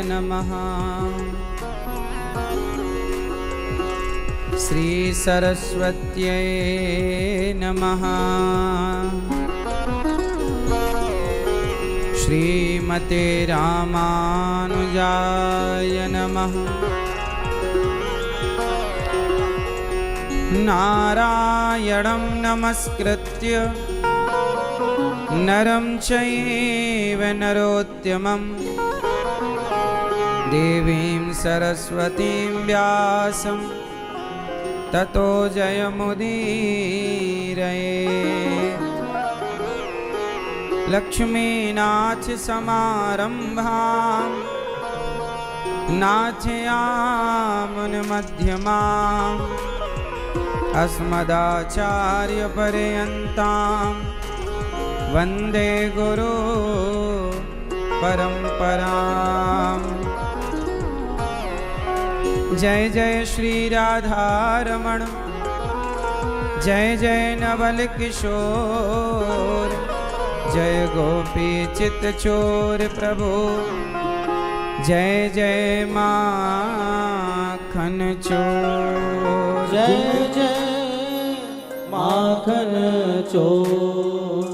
नमः। श्री सरस्वत्यै नमः। श्रीमते रामानुजाय नमः। नारायणं नमस्कृत्य नरं चैव नरोत्तमं देवीं सरस्वतीं व्यासं ततो जयमुदीरयेत्। लक्ष्मीनाथसमारम्भां नाथयामुनमध्यमाम् अस्मदाचार्यपर्यन्तां वन्दे गुरु परम्परां। जय जय श्री राधारमण, जय जय नवल किशोर, जय गोपी चित्तचोर प्रभु, जय जय माखन चोर। जय जय माखन चोर।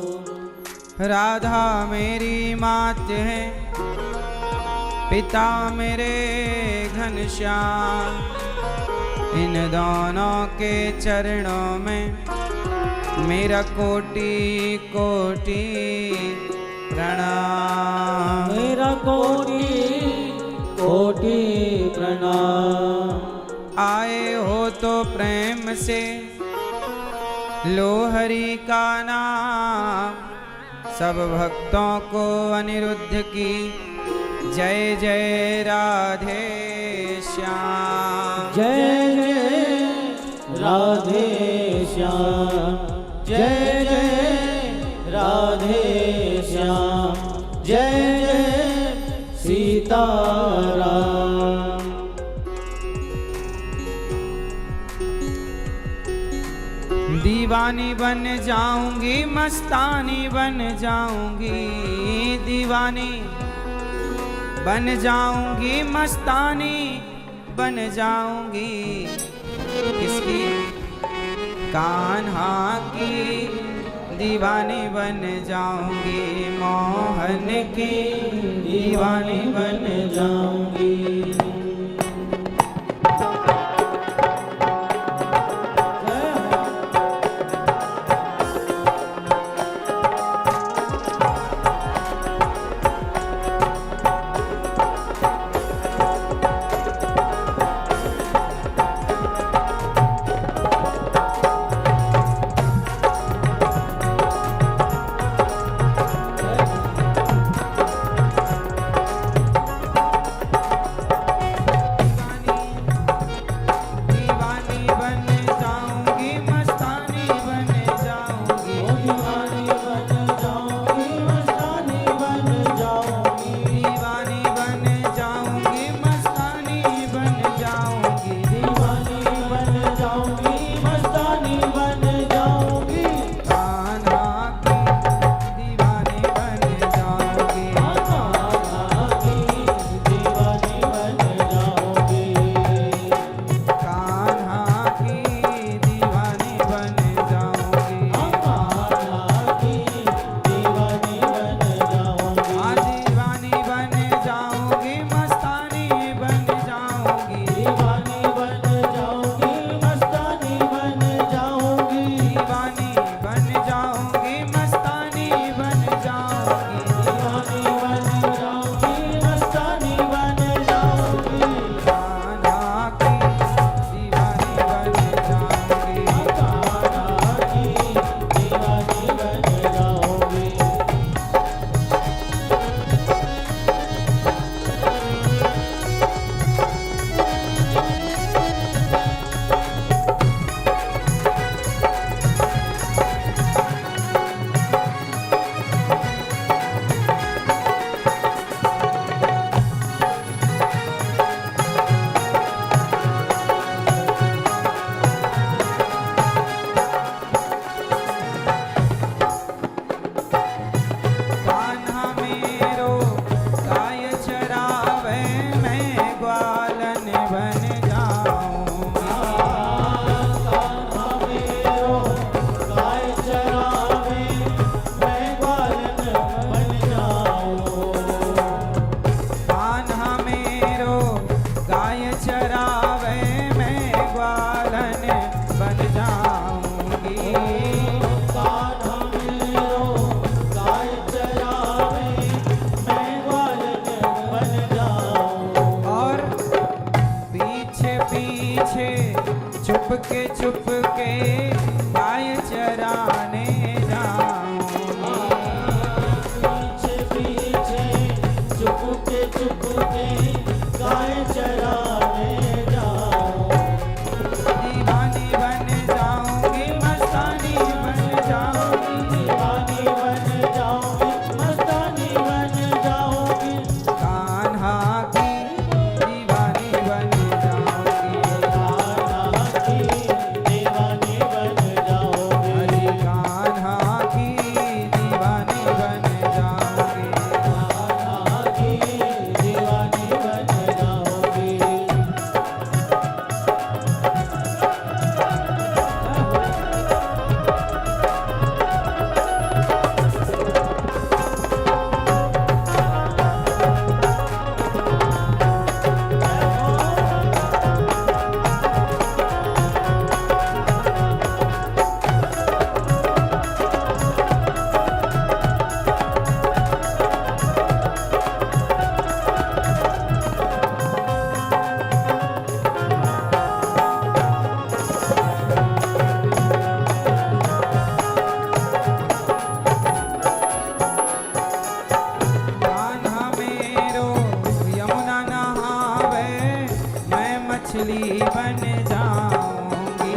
राधा मेरी मात है, पिता मेरे घनश्याम, इन दोनों के चरणों में मेरा कोटि कोटि प्रणाम। मेरा कोटि कोटि प्रणाम। आए हो तो प्रेम से लो हरि का नाम, सब भक्तों को अनिरुद्ध की जय जय राधे श्याम। जय जय राधे श्याम, जय जय राधे श्याम, जय जय सीताराम। दीवानी बन जाऊंगी, मस्तानी बन जाऊंगी, दीवानी बन जाऊंगी, मस्तानी बन जाऊंगी। किसकी? कान्हा की दीवानी बन जाऊंगी, मोहन की दीवानी बन जाऊंगी। चरावे मैं ग्वालन बन जाऊंगी। कान्हा मेरो गाय चरावे मैं ग्वालन बन जाऊं। और पीछे पीछे चुपके चुपके गाय चराने जाऊंगी। पीछे पीछे चुपके चुपके गाय चराने जाऊं। दीवानी बन जाऊंगी मस्तानी बन जाऊंगी। दीवानी बन जाऊंगी मस्तानी बन जाऊंगी। कान्हा की दीवानी बन जाऊंगी। कान्हा की दीवानी बन जाऊंगी। हरि कान्हा की दीवानी बन जाऊंगी। कान्हा की दीवानी बन जाऊंगी। कान्हा मेरो यमुना नहावे मैं मछली बन जाऊंगी।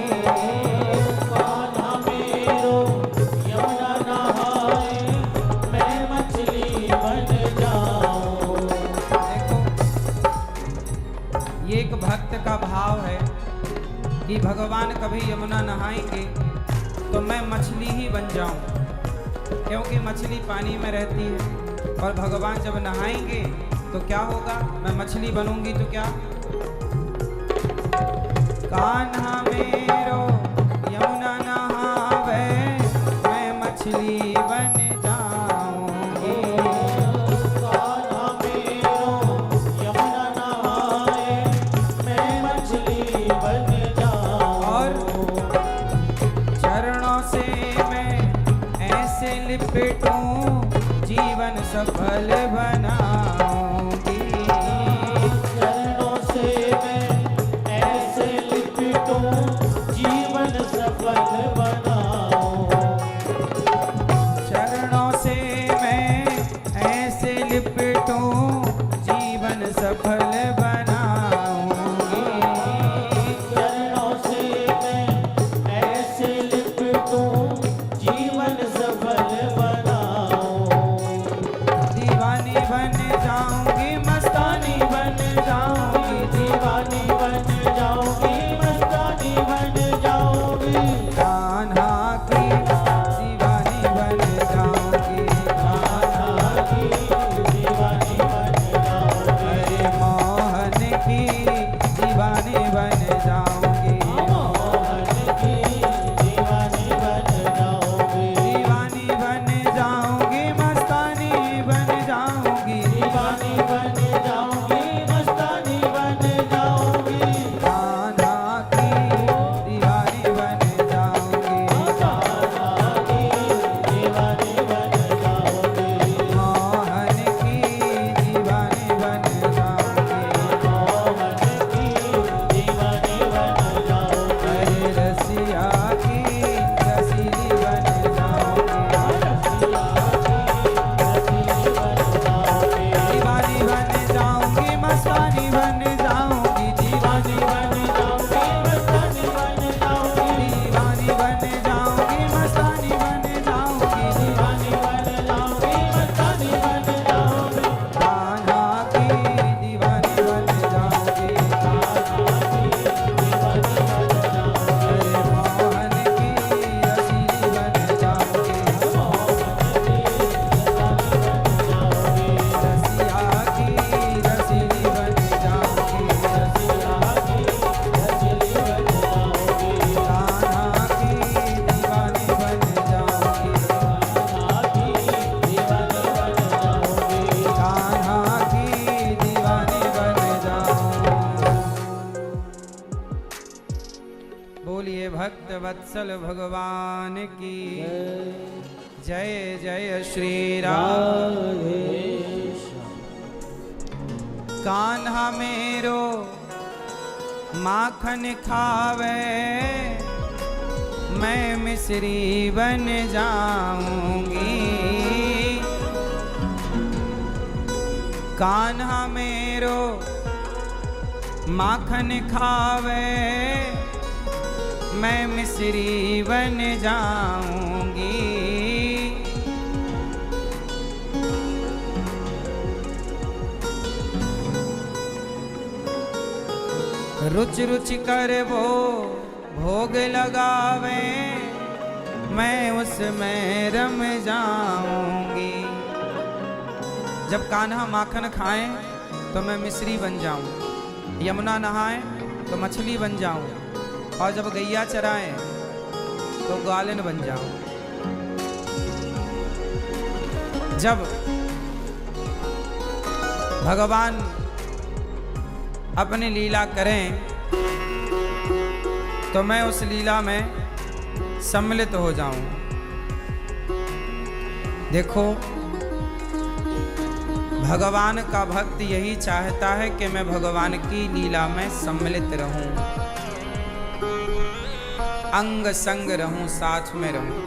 कान्हा मेरो यमुना नहाए मैं मछली बन जाऊं। देखो ये एक भक्त का भाव है कि भगवान कभी यमुना नहाएंगे तो मैं मछली ही बन जाऊं, क्योंकि मछली पानी में रहती है और भगवान जब नहाएंगे तो क्या होगा, मैं मछली बनूंगी तो क्या। कान्हा मेरो यमुना नहावे मैं मछली बन जाऊंगी। कान्हा मेरो यमुना नहाए मैं मछली बन जाऊं। और चरणों से मैं ऐसे लिपटूं जीवन सफल बनाऊंगी। चरणों से मैं ऐसे लिपटूं जीवन सफल बनाऊं। चरणों से मैं ऐसे लिपटूं जीवन सफल बनाऊंगी। चरणों से मैं ऐसे लिपटूं जीवन सफल बनाऊं। दीवानी बन भक्त वत्सल भगवान की जय जय श्री राम। कान्हा मेरो माखन खावे मैं मिश्री बन जाऊंगी। कान्हा मेरो माखन खावे मैं मिश्री बन जाऊंगी। रुच रुच कर वो भोग लगावे मैं उसमें रम जाऊंगी। जब कान्हा माखन खाएं तो मैं मिश्री बन जाऊं, यमुना नहाएं तो मछली बन जाऊं, और जब गैया चराएं तो ग्वालिन बन जाऊं। जब भगवान अपनी लीला करें तो मैं उस लीला में सम्मिलित हो जाऊं। देखो, भगवान का भक्त यही चाहता है कि मैं भगवान की लीला में सम्मिलित रहूं, अंग संग रहूं, साथ में रहूं।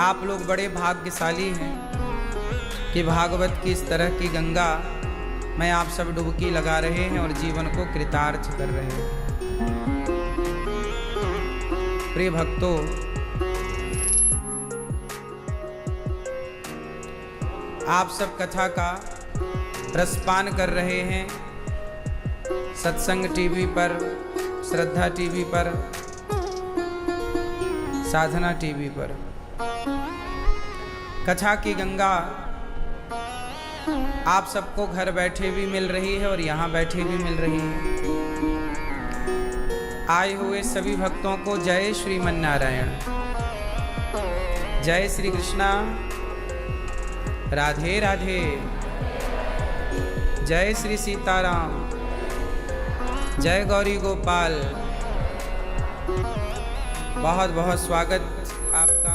आप लोग बड़े भाग्यशाली हैं कि भागवत की इस तरह की गंगा में आप सब डुबकी लगा रहे हैं और जीवन को कृतार्थ कर रहे हैं। प्रिय भक्तों, आप सब कथा का रसपान कर रहे हैं सत्संग टीवी पर, श्रद्धा टीवी पर, साधना टीवी पर। कथा की गंगा आप सबको घर बैठे भी मिल रही है और यहाँ बैठे भी मिल रही है। आए हुए सभी भक्तों को जय श्रीमन नारायण, जय श्री कृष्णा, राधे राधे, जय श्री सीताराम, जय गौरी गोपाल। बहुत बहुत स्वागत आपका।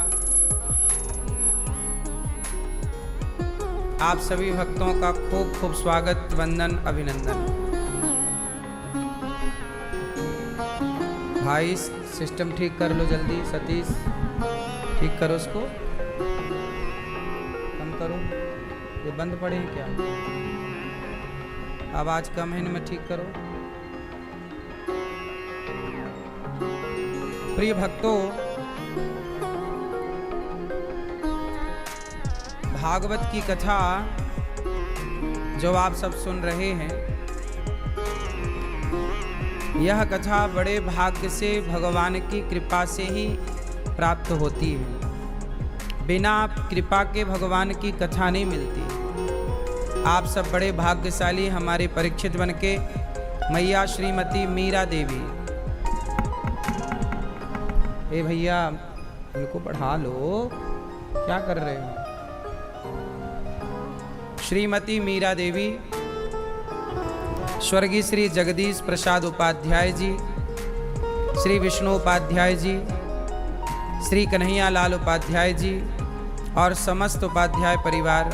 आप सभी भक्तों का खूब खूब स्वागत, वंदन, अभिनंदन। भाई सिस्टम ठीक कर लो जल्दी, सतीश ठीक करो उसको, कम करो, ये बंद पड़े हैं क्या? आवाज कम है, इनमें ठीक करो। प्रिय भक्तों, भागवत की कथा जो आप सब सुन रहे हैं, यह कथा बड़े भाग्य से भगवान की कृपा से ही प्राप्त होती है। बिना कृपा के भगवान की कथा नहीं मिलती। आप सब बड़े भाग्यशाली हमारे परीक्षित बन के मैया श्रीमती मीरा देवी। ए भैया, इनको पढ़ा लो, क्या कर रहे हो? श्रीमती मीरा देवी, स्वर्गीय श्री जगदीश प्रसाद उपाध्याय जी, श्री विष्णु उपाध्याय जी, श्री कन्हैया लाल उपाध्याय जी और समस्त उपाध्याय परिवार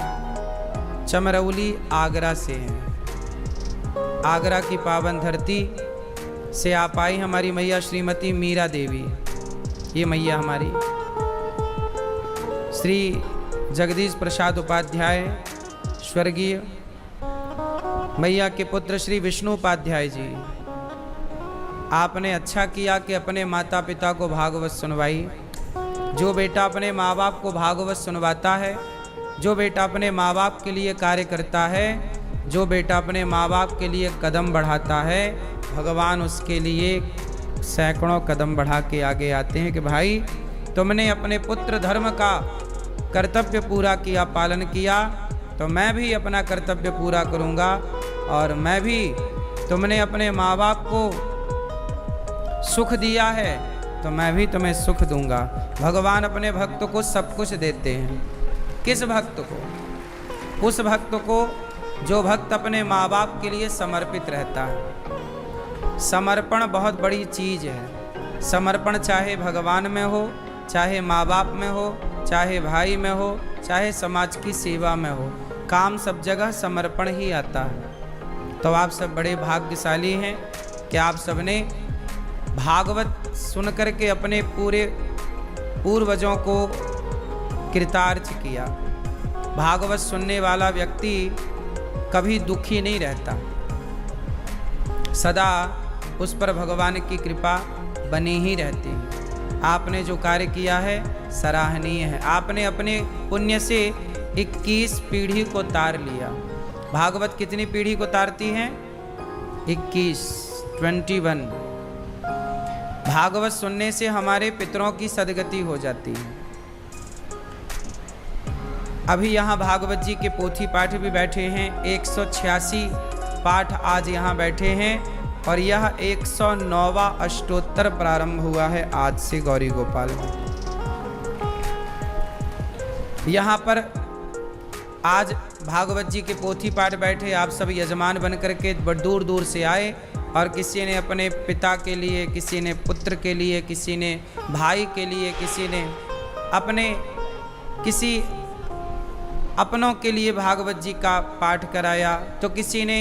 चमरौली आगरा से हैं। आगरा की पावन धरती से आप आई हमारी मैया श्रीमती मीरा देवी। ये मैया हमारी श्री जगदीश प्रसाद उपाध्याय स्वर्गीय मैया के पुत्र श्री विष्णु उपाध्याय जी। आपने अच्छा किया कि अपने माता पिता को भागवत सुनवाई। जो बेटा अपने माँ बाप को भागवत सुनवाता है, जो बेटा अपने माँ बाप के लिए कार्य करता है, जो बेटा अपने माँ बाप के लिए कदम बढ़ाता है, भगवान उसके लिए सैकड़ों कदम बढ़ा के आगे आते हैं कि भाई तुमने अपने पुत्र धर्म का कर्तव्य पूरा किया, पालन किया, तो मैं भी अपना कर्तव्य पूरा करूँगा और मैं भी, तुमने अपने माँ बाप को सुख दिया है तो मैं भी तुम्हें सुख दूंगा। भगवान अपने भक्त को सब कुछ देते हैं। किस भक्त को? उस भक्त को जो भक्त अपने माँ बाप के लिए समर्पित रहता है। समर्पण बहुत बड़ी चीज़ है। समर्पण चाहे भगवान में हो, चाहे माँ बाप में हो, चाहे भाई में हो, चाहे समाज की सेवा में हो, काम सब जगह समर्पण ही आता है। तो आप सब बड़े भाग्यशाली हैं कि आप सबने भागवत सुन करके अपने पूरे पूर्वजों को कृतार्थ किया। भागवत सुनने वाला व्यक्ति कभी दुखी नहीं रहता, सदा उस पर भगवान की कृपा बनी ही रहती है। आपने जो कार्य किया है सराहनीय है। आपने अपने पुण्य से 21 पीढ़ी को तार लिया। भागवत कितनी पीढ़ी को तारती हैं? 21 भागवत सुनने से हमारे पितरों की सदगति हो जाती है। अभी यहाँ भागवत जी के पोथी पाठ भी बैठे हैं। 186 पाठ आज यहाँ बैठे हैं और यह 109वां अष्टोत्तर प्रारंभ हुआ है आज से गौरी गोपाल में। यहाँ पर आज भागवत जी के पोथी पाठ बैठे आप सब यजमान बन करके दूर दूर से आए और किसी ने अपने पिता के लिए, किसी ने पुत्र के लिए, किसी ने भाई के लिए, किसी ने अपने किसी अपनों के लिए भागवत जी का पाठ कराया, तो किसी ने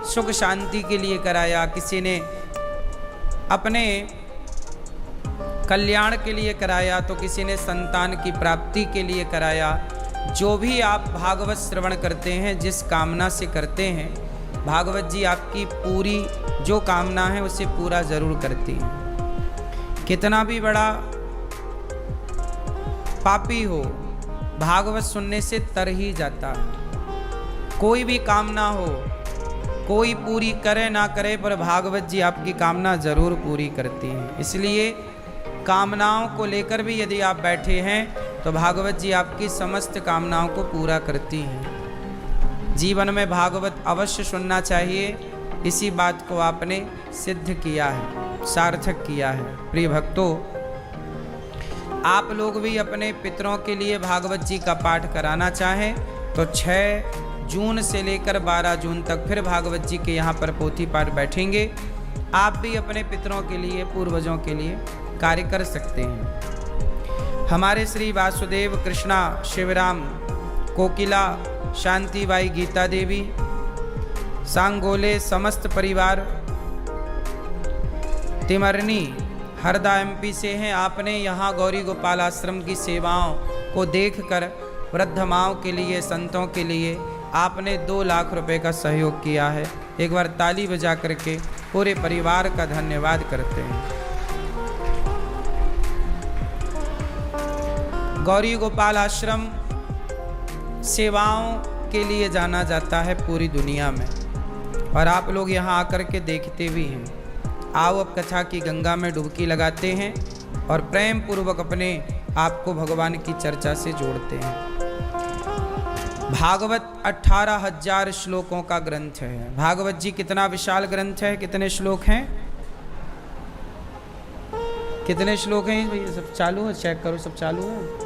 सुख शांति के लिए कराया, किसी ने अपने कल्याण के लिए कराया, तो किसी ने संतान की प्राप्ति के लिए कराया। जो भी आप भागवत श्रवण करते हैं, जिस कामना से करते हैं, भागवत जी आपकी पूरी जो कामना है उसे पूरा जरूर करती हैं। कितना भी बड़ा पापी हो, भागवत सुनने से तर ही जाता है। कोई भी कामना हो, कोई पूरी करे ना करे, पर भागवत जी आपकी कामना जरूर पूरी करती हैं। इसलिए कामनाओं को लेकर भी यदि आप बैठे हैं तो भागवत जी आपकी समस्त कामनाओं को पूरा करती हैं। जीवन में भागवत अवश्य सुनना चाहिए। इसी बात को आपने सिद्ध किया है, सार्थक किया है। प्रिय भक्तों, आप लोग भी अपने पितरों के लिए भागवत जी का पाठ कराना चाहें तो 6 जून से लेकर 12 जून तक फिर भागवत जी के यहाँ पर पोथी पाठ बैठेंगे। आप भी अपने पितरों के लिए, पूर्वजों के लिए कार्य कर सकते हैं। हमारे श्री वासुदेव, कृष्णा, शिवराम, कोकिला, शांतिबाई, गीता देवी, सांगोले समस्त परिवार तिमरनी हरदा MP से हैं। आपने यहाँ गौरी गोपाल आश्रम की सेवाओं को देखकर वृद्ध माओं के लिए, संतों के लिए आपने 2 लाख रुपए का सहयोग किया है। एक बार ताली बजा करके पूरे परिवार का धन्यवाद करते हैं। गौरी गोपाल आश्रम सेवाओं के लिए जाना जाता है पूरी दुनिया में, और आप लोग यहाँ आकर के देखते भी हैं। आओ अब कथा की गंगा में डुबकी लगाते हैं और प्रेम पूर्वक अपने आप को भगवान की चर्चा से जोड़ते हैं। भागवत 18,000 श्लोकों का ग्रंथ है। भागवत जी कितना विशाल ग्रंथ है। कितने श्लोक हैं? कितने श्लोक हैं भैया? सब चालू है? चेक करो, सब चालू है।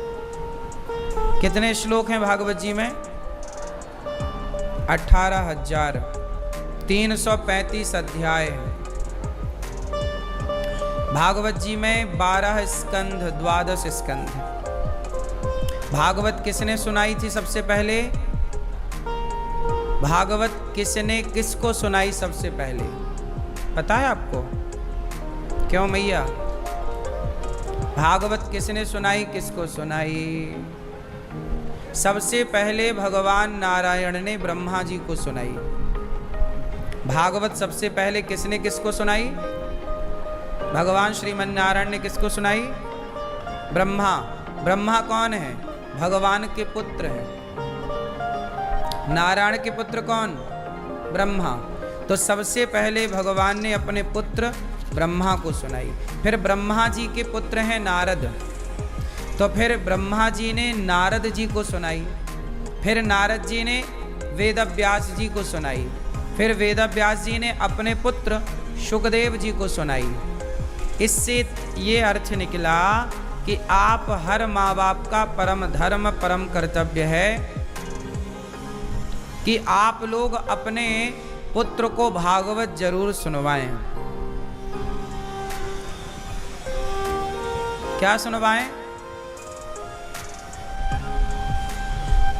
कितने श्लोक हैं भागवत जी में? 18,000, 335 अध्याय हैं। भागवत जी में 12 स्कंध, 12 स्कंध। भागवत किसने सुनाई थी सबसे पहले? भागवत किसने किसको सुनाई सबसे पहले? पता है आपको? क्यों मैया? भागवत किसने सुनाई, किसको सुनाई? सबसे पहले भगवान नारायण ने ब्रह्मा जी को सुनाई। भागवत सबसे पहले किसने किसको सुनाई? भगवान श्रीमन नारायण ने किसको सुनाई? ब्रह्मा। ब्रह्मा कौन है? भगवान के पुत्र हैं। नारायण के पुत्र कौन? ब्रह्मा। तो सबसे पहले भगवान ने अपने पुत्र ब्रह्मा को सुनाई। फिर ब्रह्मा जी के पुत्र हैं नारद, तो फिर ब्रह्मा जी ने नारद जी को सुनाई। फिर नारद जी ने वेदव्यास जी को सुनाई। फिर वेदव्यास जी ने अपने पुत्र शुकदेव जी को सुनाई। इससे ये अर्थ निकला कि आप हर माँ बाप का परम धर्म, परम कर्तव्य है कि आप लोग अपने पुत्र को भागवत जरूर सुनवाएं। क्या सुनवाएं?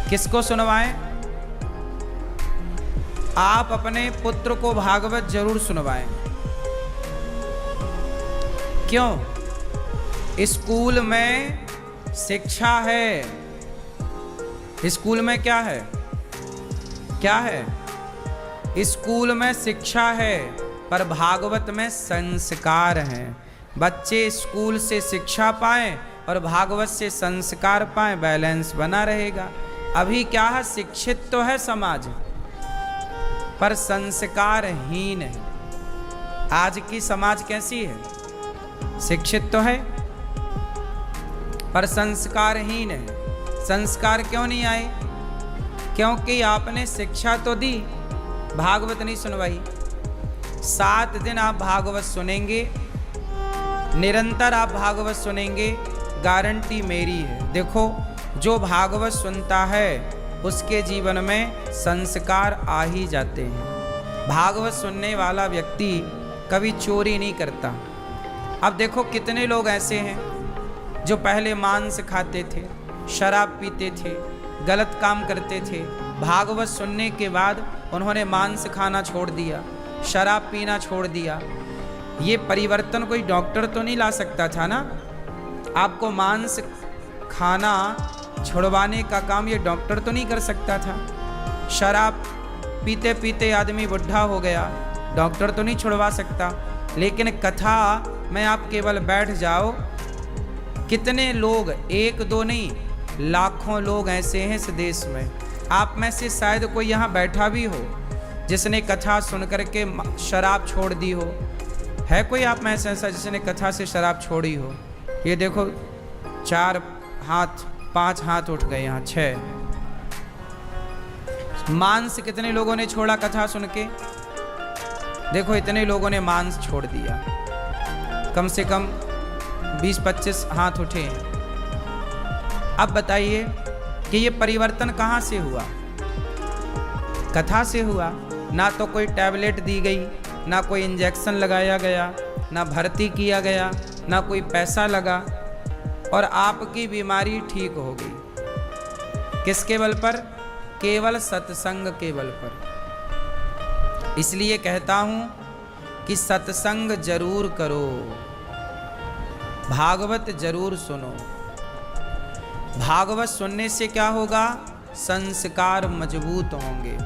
किसको सुनवाएं? आप अपने पुत्र को भागवत जरूर सुनवाएं। क्यों? स्कूल में शिक्षा है। स्कूल में क्या है? क्या है? स्कूल में शिक्षा है, पर भागवत में संस्कार हैं। बच्चे स्कूल से शिक्षा पाएं और भागवत से संस्कार पाएं, बैलेंस बना रहेगा। अभी क्या है? शिक्षित तो है समाज, पर संस्कारहीन है। आज की समाज कैसी है? शिक्षित तो है पर संस्कारहीन है। संस्कार क्यों नहीं आए? क्योंकि आपने शिक्षा तो दी, भागवत नहीं सुनवाई। 7 दिन आप भागवत सुनेंगे, निरंतर आप भागवत सुनेंगे, गारंटी मेरी है। देखो, जो भागवत सुनता है उसके जीवन में संस्कार आ ही जाते हैं। भागवत सुनने वाला व्यक्ति कभी चोरी नहीं करता। अब देखो, कितने लोग ऐसे हैं जो पहले मांस खाते थे, शराब पीते थे, गलत काम करते थे। भागवत सुनने के बाद उन्होंने मांस खाना छोड़ दिया, शराब पीना छोड़ दिया। ये परिवर्तन कोई डॉक्टर तो नहीं ला सकता था ना। आपको मांस खाना छुड़वाने का काम ये डॉक्टर तो नहीं कर सकता था। शराब पीते पीते आदमी बुढ़ा हो गया, डॉक्टर तो नहीं छुड़वा सकता। लेकिन कथा में आप केवल बैठ जाओ, कितने लोग, एक दो नहीं, लाखों लोग ऐसे हैं इस देश में। आप में से शायद कोई यहाँ बैठा भी हो जिसने कथा सुन करके शराब छोड़ दी हो। है कोई आप में से ऐसा जिसने कथा से शराब छोड़ी हो? ये देखो, 4 हाथ, 5 हाथ उठ गए, यहाँ 6। मांस कितने लोगों ने छोड़ा कथा सुन के? देखो, इतने लोगों ने मांस छोड़ दिया। कम से कम 20-25 हाथ उठे हैं। अब बताइए कि ये परिवर्तन कहाँ से हुआ? कथा से हुआ। ना तो कोई टैबलेट दी गई, ना कोई इंजेक्शन लगाया गया, ना भर्ती किया गया, ना कोई पैसा लगा, और आपकी बीमारी ठीक हो गई। किसके बल पर? केवल सत्संग के बल पर। इसलिए कहता हूं कि सत्संग जरूर करो, भागवत जरूर सुनो। भागवत सुनने से क्या होगा? संस्कार मजबूत होंगे।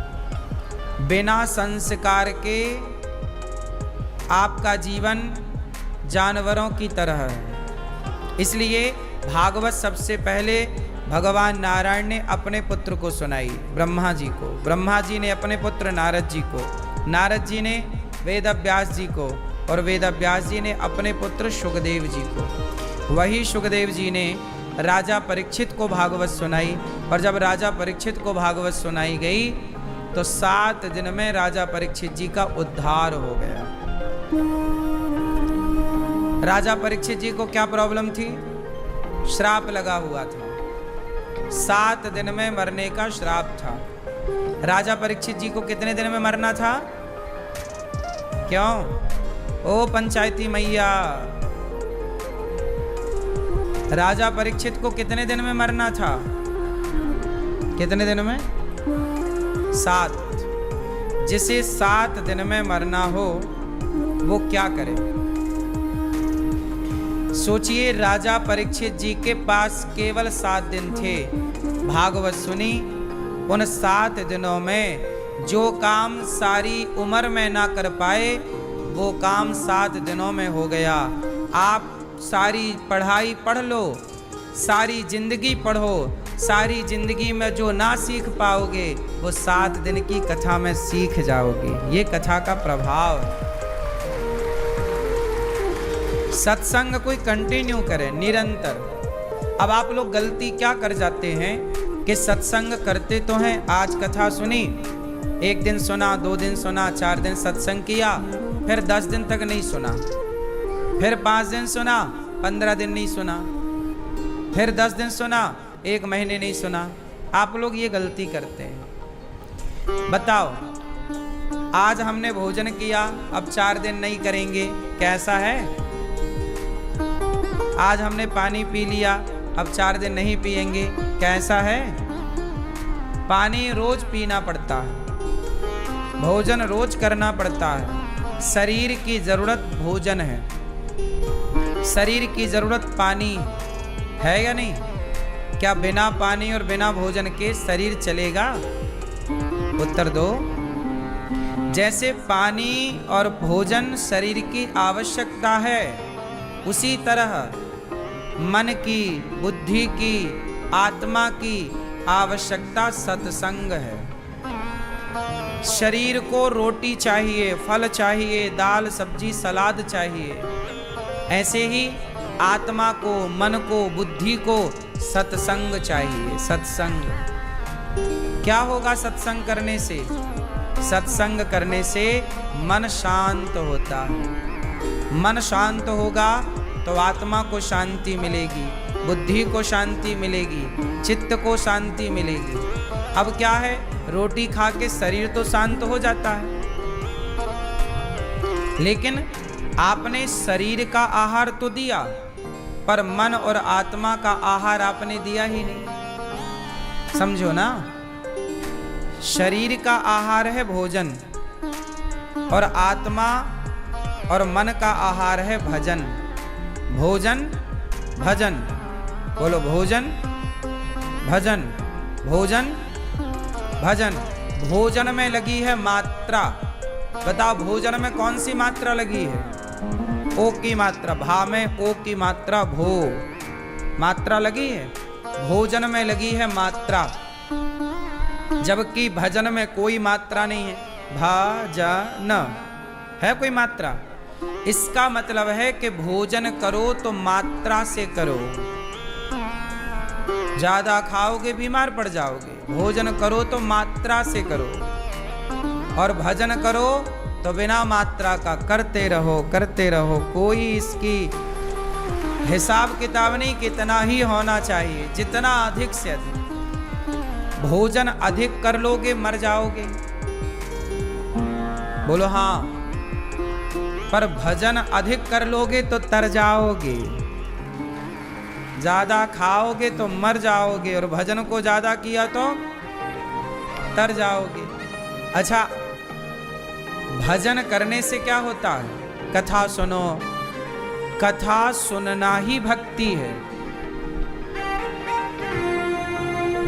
बिना संस्कार के आपका जीवन जानवरों की तरह है। इसलिए भागवत सबसे पहले भगवान नारायण ने अपने पुत्र को सुनाई, ब्रह्मा जी को। ब्रह्मा जी ने अपने पुत्र नारद जी को, नारद जी ने वेद व्यास जी को, और वेद व्यास जी ने अपने पुत्र सुखदेव जी को। वही सुखदेव जी ने राजा परीक्षित को भागवत सुनाई, और जब राजा परीक्षित को भागवत सुनाई गई तो 7 दिन में राजा परीक्षित जी का उद्धार हो गया। राजा परीक्षित जी को क्या प्रॉब्लम थी? श्राप लगा हुआ था, 7 दिन में मरने का श्राप था। राजा परीक्षित जी को कितने दिन में मरना था? क्यों? ओ पंचायती मैया, राजा परीक्षित को कितने दिन में मरना था? कितने दिन में? 7। जिसे 7 दिन में मरना हो वो क्या करे? सोचिए, राजा परीक्षित जी के पास केवल 7 दिन थे। भागवत सुनी, उन 7 दिनों में जो काम सारी उम्र में ना कर पाए वो काम 7 दिनों में हो गया। आप सारी पढ़ाई पढ़ लो, सारी जिंदगी पढ़ो, सारी जिंदगी में जो ना सीख पाओगे वो 7 दिन की कथा में सीख जाओगे। ये कथा का प्रभाव है। सत्संग कोई कंटिन्यू करे, निरंतर। अब आप लोग गलती क्या कर जाते हैं कि सत्संग करते तो हैं, आज कथा सुनी, 1 दिन सुना, 2 दिन सुना, 4 दिन सत्संग किया, फिर 10 दिन तक नहीं सुना, फिर 5 दिन सुना, 15 दिन नहीं सुना, फिर 10 दिन सुना, 1 महीने नहीं सुना। आप लोग ये गलती करते हैं। बताओ, आज हमने भोजन किया, अब 4 दिन नहीं करेंगे, कैसा है? आज हमने पानी पी लिया, अब 4 दिन नहीं पिएंगे, कैसा है? पानी रोज पीना पड़ता है, भोजन रोज करना पड़ता है। शरीर की जरूरत भोजन है, शरीर की जरूरत पानी है या नहीं? क्या बिना पानी और बिना भोजन के शरीर चलेगा? उत्तर दो। जैसे पानी और भोजन शरीर की आवश्यकता है, उसी तरह मन की, बुद्धि की, आत्मा की आवश्यकता सत्संग है। शरीर को रोटी चाहिए, फल चाहिए, दाल सब्जी सलाद चाहिए। ऐसे ही आत्मा को, मन को, बुद्धि को सत्संग चाहिए। सत्संग क्या होगा? सत्संग करने से, सत्संग करने से मन शांत होता है। मन शांत होगा तो आत्मा को शांति मिलेगी, बुद्धि को शांति मिलेगी, चित्त को शांति मिलेगी। अब क्या है, रोटी खा के शरीर तो शांत हो जाता है, लेकिन आपने शरीर का आहार तो दिया, पर मन और आत्मा का आहार आपने दिया ही नहीं। समझो ना, शरीर का आहार है भोजन, और आत्मा और मन का आहार है भजन। भोजन भजन, बोलो भोजन भजन, भोजन भजन। भोजन में लगी है मात्रा। बताओ, भोजन में कौन सी मात्रा लगी है? ओ की मात्रा। भा में ओ की मात्रा, भो मात्रा लगी है। भोजन में लगी है मात्रा, जबकि भजन में कोई मात्रा नहीं है। भजन है कोई मात्रा। इसका मतलब है कि भोजन करो तो मात्रा से करो। ज्यादा खाओगे बीमार पड़ जाओगे। भोजन करो तो मात्रा से करो, और भजन करो तो बिना मात्रा का करते रहो, करते रहो। कोई इसकी हिसाब किताब नहीं, कितना ही होना चाहिए, जितना अधिक से अधिक। भोजन अधिक कर लोगे मर जाओगे, बोलो हाँ। पर भजन अधिक कर लोगे तो तर जाओगे। ज्यादा खाओगे तो मर जाओगे, और भजन को ज्यादा किया तो तर जाओगे। अच्छा, भजन करने से क्या होता है? कथा सुनो। कथा सुनना ही भक्ति है।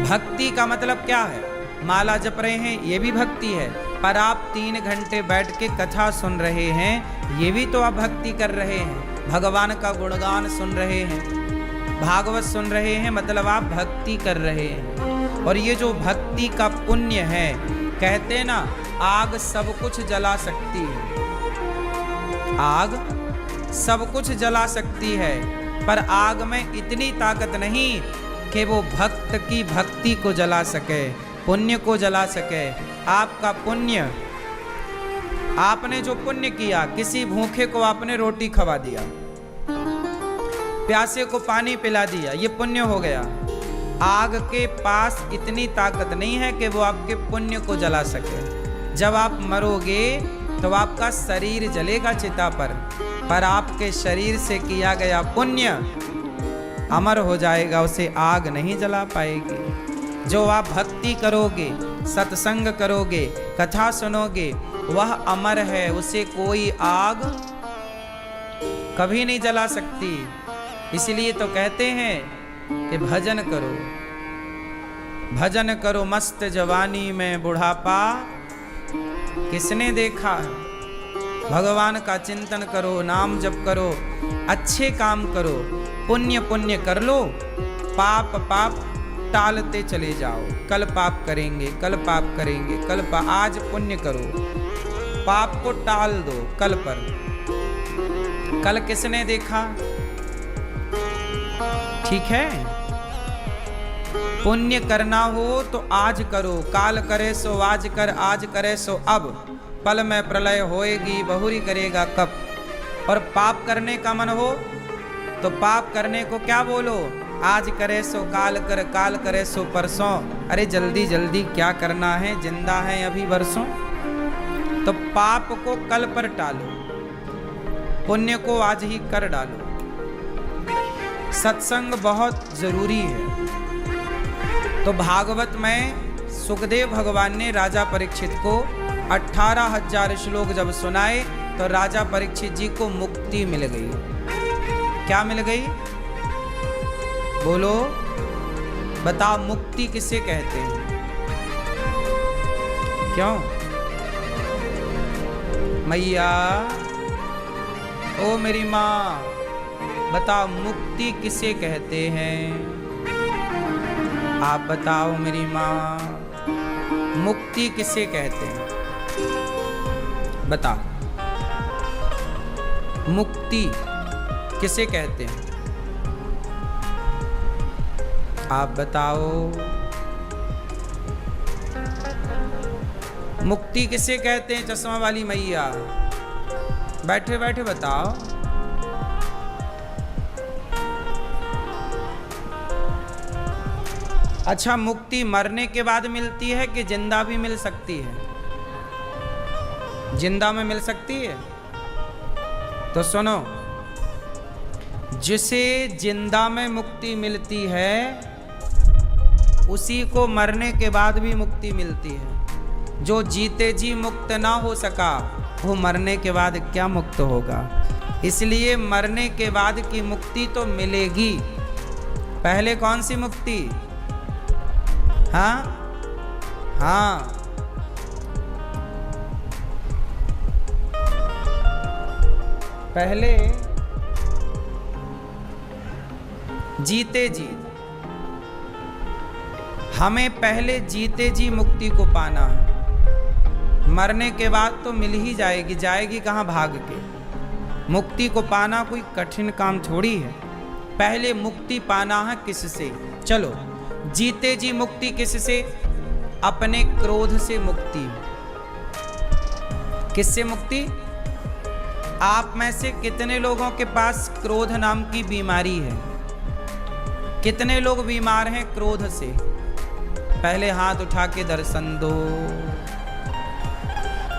भक्ति का मतलब क्या है? माला जप रहे हैं, ये भी भक्ति है। पर आप 3 घंटे बैठ के कथा सुन रहे हैं, ये भी तो आप भक्ति कर रहे हैं। भगवान का गुणगान सुन रहे हैं, भागवत सुन रहे हैं, मतलब आप भक्ति कर रहे हैं। और ये जो भक्ति का पुण्य है, कहते हैं ना, आग सब कुछ जला सकती है। आग सब कुछ जला सकती है, पर आग में इतनी ताकत नहीं कि वो भक्त की भक्ति को जला सके, पुण्य को जला सके। आपका पुण्य, आपने जो पुण्य किया, किसी भूखे को आपने रोटी खवा दिया, प्यासे को पानी पिला दिया, ये पुण्य हो गया। आग के पास इतनी ताकत नहीं है कि वो आपके पुण्य को जला सके। जब आप मरोगे तो आपका शरीर जलेगा चिता पर आपके शरीर से किया गया पुण्य अमर हो जाएगा, उसे आग नहीं जला पाएगी। जो आप भक्ति करोगे, सत्संग करोगे, कथा सुनोगे, वह अमर है, उसे कोई आग कभी नहीं जला सकती। इसलिए तो कहते हैं कि भजन करो, भजन करो मस्त जवानी में बुढ़ापा किसने देखा। भगवान का चिंतन करो, नाम जप करो, अच्छे काम करो, पुण्य पुण्य कर लो, पाप पाप टालते चले जाओ। कल पाप करेंगे, कल पाप करेंगे, कल पाप। आज पुण्य करो, पाप को टाल दो कल पर। कल किसने देखा? ठीक है, पुण्य करना हो तो आज करो। काल करे सो आज कर, आज करे सो अब। पल में प्रलय होएगी, बहुरी करेगा कब। और पाप करने का मन हो तो पाप करने को क्या बोलो? आज करे सो काल कर, काल करे सो परसों। अरे जल्दी जल्दी क्या करना है, जिंदा है अभी वर्षों। तो पाप को कल पर टालो, पुण्य को आज ही कर डालो। सत्संग बहुत जरूरी है। तो भागवत में सुखदेव भगवान ने राजा परीक्षित को 18,000 श्लोक जब सुनाए तो राजा परीक्षित जी को मुक्ति मिल गई। क्या मिल गई? बोलो, बताओ, मुक्ति किसे कहते हैं? क्यों मैया, ओ मेरी माँ, बताओ मुक्ति किसे कहते हैं? आप बताओ मेरी माँ, मुक्ति किसे कहते हैं? बताओ, मुक्ति किसे कहते हैं? आप बताओ, मुक्ति किसे कहते हैं? चश्मा वाली मैया, बैठे बैठे बताओ। अच्छा, मुक्ति मरने के बाद मिलती है कि जिंदा भी मिल सकती है? जिंदा में मिल सकती है? तो सुनो, जिसे जिंदा में मुक्ति मिलती है उसी को मरने के बाद भी मुक्ति मिलती है। जो जीते जी मुक्त ना हो सका वो मरने के बाद क्या मुक्त होगा? इसलिए मरने के बाद की मुक्ति तो मिलेगी। पहले कौन सी मुक्ति? हाँ हाँ, पहले जीते जी, हमें पहले जीते जी मुक्ति को पाना है। मरने के बाद तो मिल ही जाएगी, जाएगी कहाँ भाग के। मुक्ति को पाना कोई कठिन काम थोड़ी है। पहले मुक्ति पाना है किससे? चलो, जीते जी मुक्ति किससे? अपने क्रोध से मुक्ति। किससे मुक्ति? आप में से कितने लोगों के पास क्रोध नाम की बीमारी है? कितने लोग बीमार हैं क्रोध से? पहले हाथ उठा के दर्शन दो।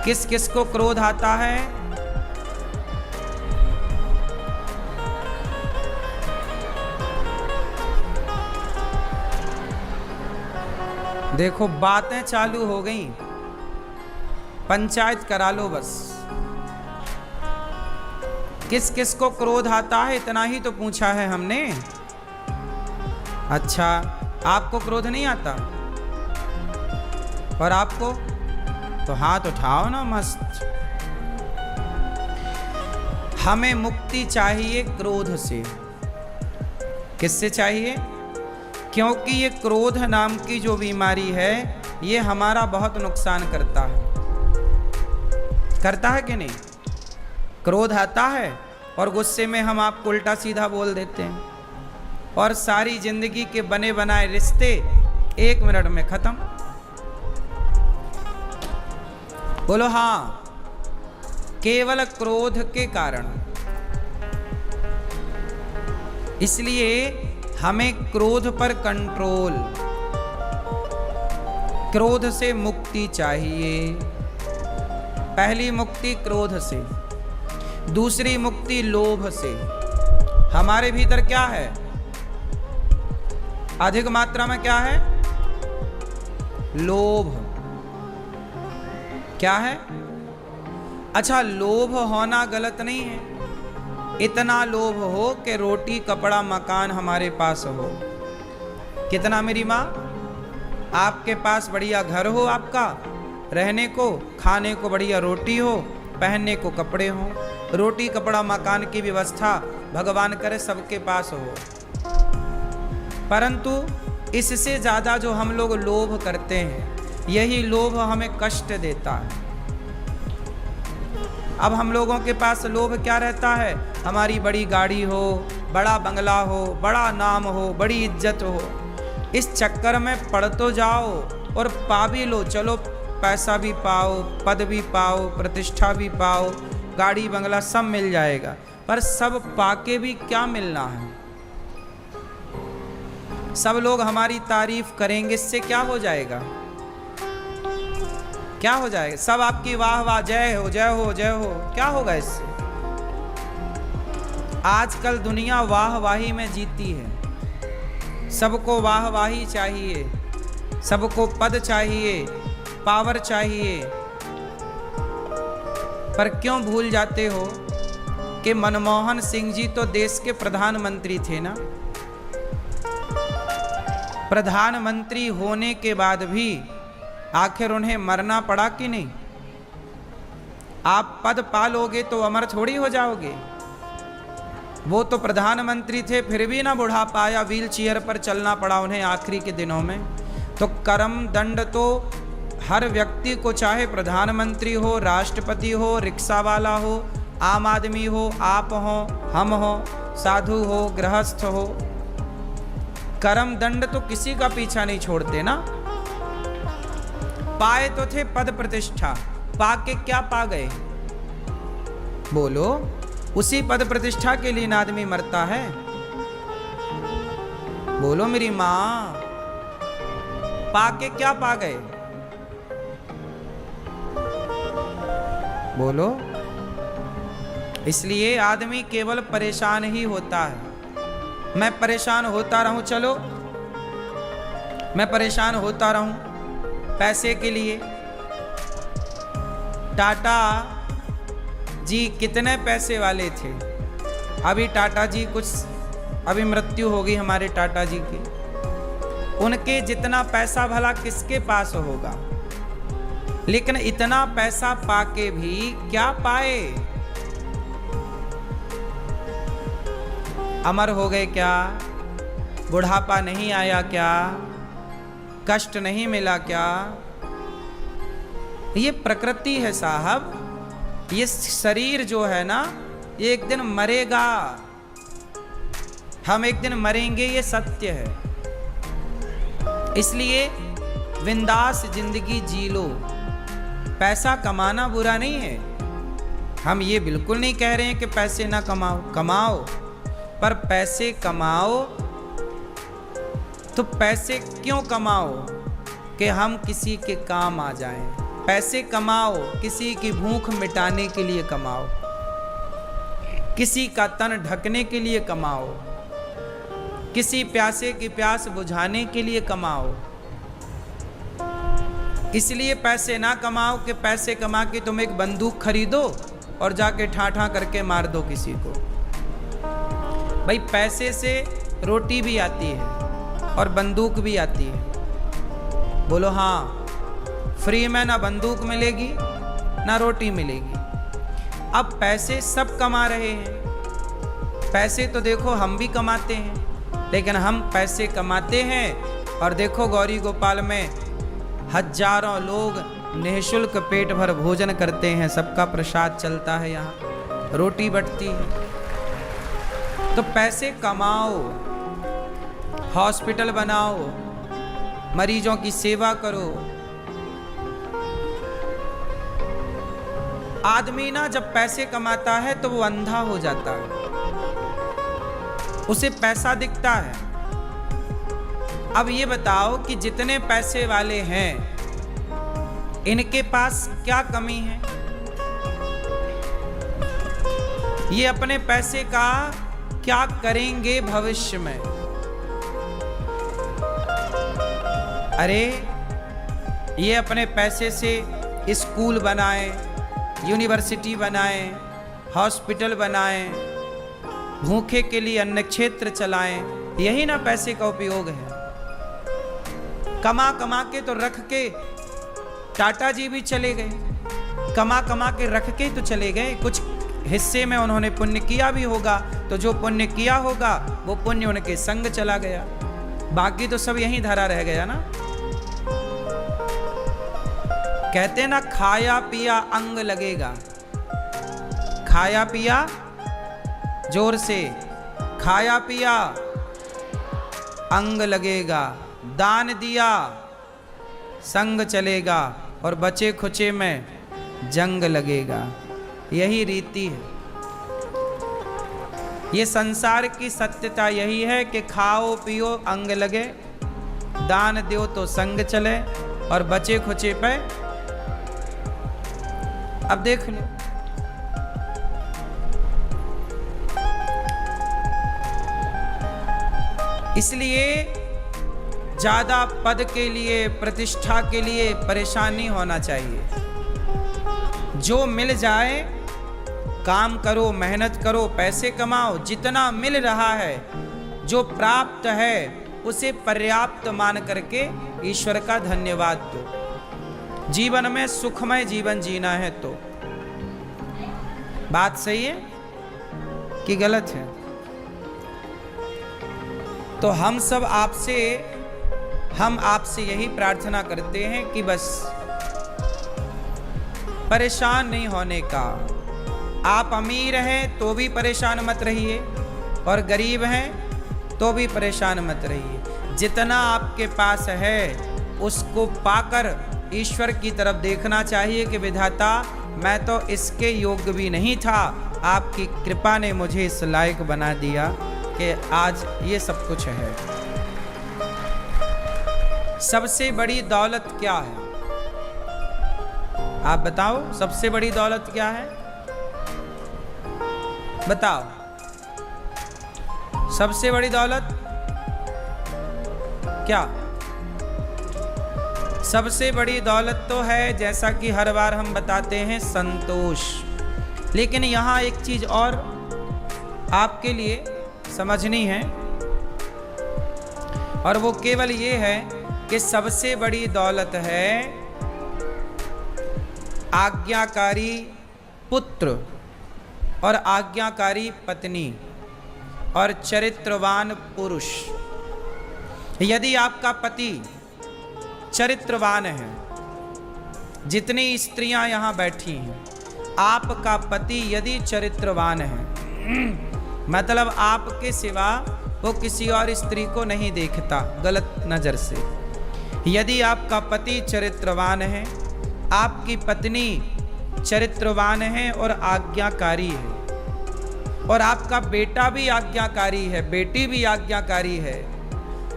किस किस को क्रोध आता है? देखो, बातें चालू हो गई, पंचायत करा लो बस। किस किस को क्रोध आता है, इतना ही तो पूछा है हमने। अच्छा, आपको क्रोध नहीं आता? और आपको? तो हाथ उठाओ ना मस्त। हमें मुक्ति चाहिए क्रोध से। किससे चाहिए? क्योंकि ये क्रोध नाम की जो बीमारी है ये हमारा बहुत नुकसान करता है। करता है कि नहीं? क्रोध आता है और गुस्से में हम आपको उल्टा सीधा बोल देते हैं और सारी जिंदगी के बने बनाए रिश्ते 1 मिनट में खत्म। बोलो हाँ, केवल क्रोध के कारण। इसलिए हमें क्रोध पर कंट्रोल, क्रोध से मुक्ति चाहिए। पहली मुक्ति क्रोध से, दूसरी मुक्ति लोभ से। हमारे भीतर क्या है? अधिक मात्रा में क्या है? लोभ। क्या है? अच्छा, लोभ होना गलत नहीं है। इतना लोभ हो कि रोटी कपड़ा मकान हमारे पास हो। कितना मेरी माँ? आपके पास बढ़िया घर हो, आपका रहने को, खाने को बढ़िया रोटी हो, पहनने को कपड़े हो। रोटी कपड़ा मकान की व्यवस्था भगवान करे सबके पास हो। परंतु इससे ज़्यादा जो हम लोग लोभ करते हैं, यही लोभ हमें कष्ट देता है। अब हम लोगों के पास लोभ क्या रहता है? हमारी बड़ी गाड़ी हो, बड़ा बंगला हो, बड़ा नाम हो, बड़ी इज्जत हो। इस चक्कर में पड़ तो जाओ और पा भी लो। चलो, पैसा भी पाओ, पद भी पाओ, प्रतिष्ठा भी पाओ, गाड़ी बंगला सब मिल जाएगा। पर सब पाके भी क्या मिलना है? सब लोग हमारी तारीफ करेंगे, इससे क्या हो जाएगा? क्या हो जाएगा? सब आपकी वाह वाह, जय हो जय हो जय हो, क्या होगा इससे? आजकल दुनिया वाह वाही में जीती है। सबको वाह वाही चाहिए, सबको पद चाहिए, पावर चाहिए। पर क्यों भूल जाते हो कि मनमोहन सिंह जी तो देश के प्रधानमंत्री थे ना। प्रधानमंत्री होने के बाद भी आखिर उन्हें मरना पड़ा कि नहीं? आप पद पालोगे तो अमर थोड़ी हो जाओगे। वो तो प्रधानमंत्री थे, फिर भी ना बुढ़ापा आया, व्हील चेयर पर चलना पड़ा उन्हें आखिरी के दिनों में। तो कर्म दंड तो हर व्यक्ति को, चाहे प्रधानमंत्री हो, राष्ट्रपति हो, रिक्शा वाला हो, आम आदमी हो, आप हो, हम हो, साधु हो, गृहस्थ हो, कर्म दंड तो किसी का पीछा नहीं छोड़ते ना। पाए तो थे पद प्रतिष्ठा, पाके क्या पा गए? बोलो, उसी पद प्रतिष्ठा के लिए ना आदमी मरता है। बोलो मेरी मां, पाके क्या पा गए? बोलो। इसलिए आदमी केवल परेशान ही होता है। मैं परेशान होता रहूं, चलो मैं परेशान होता रहूं पैसे के लिए। टाटा जी कितने पैसे वाले थे। अभी टाटा जी अभी मृत्यु हो गई हमारे टाटा जी की। उनके जितना पैसा भला किसके पास होगा? लेकिन इतना पैसा पाके भी क्या पाए? अमर हो गए क्या? बुढ़ापा नहीं आया क्या? कष्ट नहीं मिला क्या? ये प्रकृति है साहब। ये शरीर जो है ना, ये एक दिन मरेगा। हम एक दिन मरेंगे, ये सत्य है। इसलिए बिंदास जिंदगी जी लो। पैसा कमाना बुरा नहीं है। हम ये बिल्कुल नहीं कह रहे हैं कि पैसे ना कमाओ, कमाओ, पर पैसे कमाओ तो पैसे क्यों कमाओ कि हम किसी के काम आ जाएं। पैसे कमाओ किसी की भूख मिटाने के लिए कमाओ, किसी का तन ढकने के लिए कमाओ, किसी प्यासे की प्यास बुझाने के लिए कमाओ। इसलिए पैसे ना कमाओ कि पैसे कमा के तुम एक बंदूक खरीदो और जाके ठाठा करके मार दो किसी को। भाई पैसे से रोटी भी आती है और बंदूक भी आती है। बोलो हाँ, फ्री में ना बंदूक मिलेगी ना रोटी मिलेगी। अब पैसे सब कमा रहे हैं। पैसे तो देखो हम भी कमाते हैं, लेकिन हम पैसे कमाते हैं और देखो गौरी गोपाल में हजारों लोग निःशुल्क पेट भर भोजन करते हैं। सबका प्रसाद चलता है, यहाँ रोटी बंटती है। तो पैसे कमाओ, हॉस्पिटल बनाओ, मरीजों की सेवा करो। आदमी ना जब पैसे कमाता है तो वो अंधा हो जाता है, उसे पैसा दिखता है। अब ये बताओ कि जितने पैसे वाले हैं इनके पास क्या कमी है? ये अपने पैसे का क्या करेंगे भविष्य में? अरे ये अपने पैसे से स्कूल बनाएं, यूनिवर्सिटी बनाएं, हॉस्पिटल बनाएं, भूखे के लिए अन्न क्षेत्र चलाएं। यही ना पैसे का उपयोग है। कमा कमा के तो रख के टाटा जी भी चले गए, कमा कमा के रख के तो चले गए। कुछ हिस्से में उन्होंने पुण्य किया भी होगा, तो जो पुण्य किया होगा वो पुण्य उनके संग चला गया, बाकी तो सब यहीं धरा रह गया ना। कहते ना खाया पिया अंग लगेगा। खाया पिया, जोर से खाया पिया अंग लगेगा, दान दिया संग चलेगा और बचे खुचे में जंग लगेगा। यही रीति है। ये संसार की सत्यता यही है कि खाओ पियो अंग लगे, दान दो तो संग चले, और बचे खुचे पे अब देख लो। इसलिए ज्यादा पद के लिए, प्रतिष्ठा के लिए परेशान नहीं होना चाहिए। जो मिल जाए काम करो, मेहनत करो, पैसे कमाओ, जितना मिल रहा है, जो प्राप्त है उसे पर्याप्त मान करके ईश्वर का धन्यवाद दो। जीवन में सुखमय जीवन जीना है तो। बात सही है कि गलत है? तो हम आपसे यही प्रार्थना करते हैं कि बस परेशान नहीं होने का। आप अमीर हैं तो भी परेशान मत रहिए, और गरीब हैं तो भी परेशान मत रहिए। जितना आपके पास है उसको पाकर ईश्वर की तरफ देखना चाहिए कि विधाता मैं तो इसके योग्य भी नहीं था, आपकी कृपा ने मुझे इस लायक बना दिया कि आज ये सब कुछ है। सबसे बड़ी दौलत क्या है? आप बताओ, सबसे बड़ी दौलत क्या है? बताओ, सबसे बड़ी दौलत क्या? सबसे बड़ी दौलत तो है, जैसा कि हर बार हम बताते हैं, संतोष। लेकिन यहाँ एक चीज और आपके लिए समझनी है, और वो केवल ये है कि सबसे बड़ी दौलत है आज्ञाकारी पुत्र और आज्ञाकारी पत्नी और चरित्रवान पुरुष। यदि आपका पति चरित्रवान है, जितनी स्त्रियां यहां बैठी हैं, आपका पति यदि चरित्रवान है, मतलब आपके सिवा वो किसी और स्त्री को नहीं देखता गलत नजर से। यदि आपका पति चरित्रवान है, आपकी पत्नी चरित्रवान है और आज्ञाकारी है, और आपका बेटा भी आज्ञाकारी है, बेटी भी आज्ञाकारी है,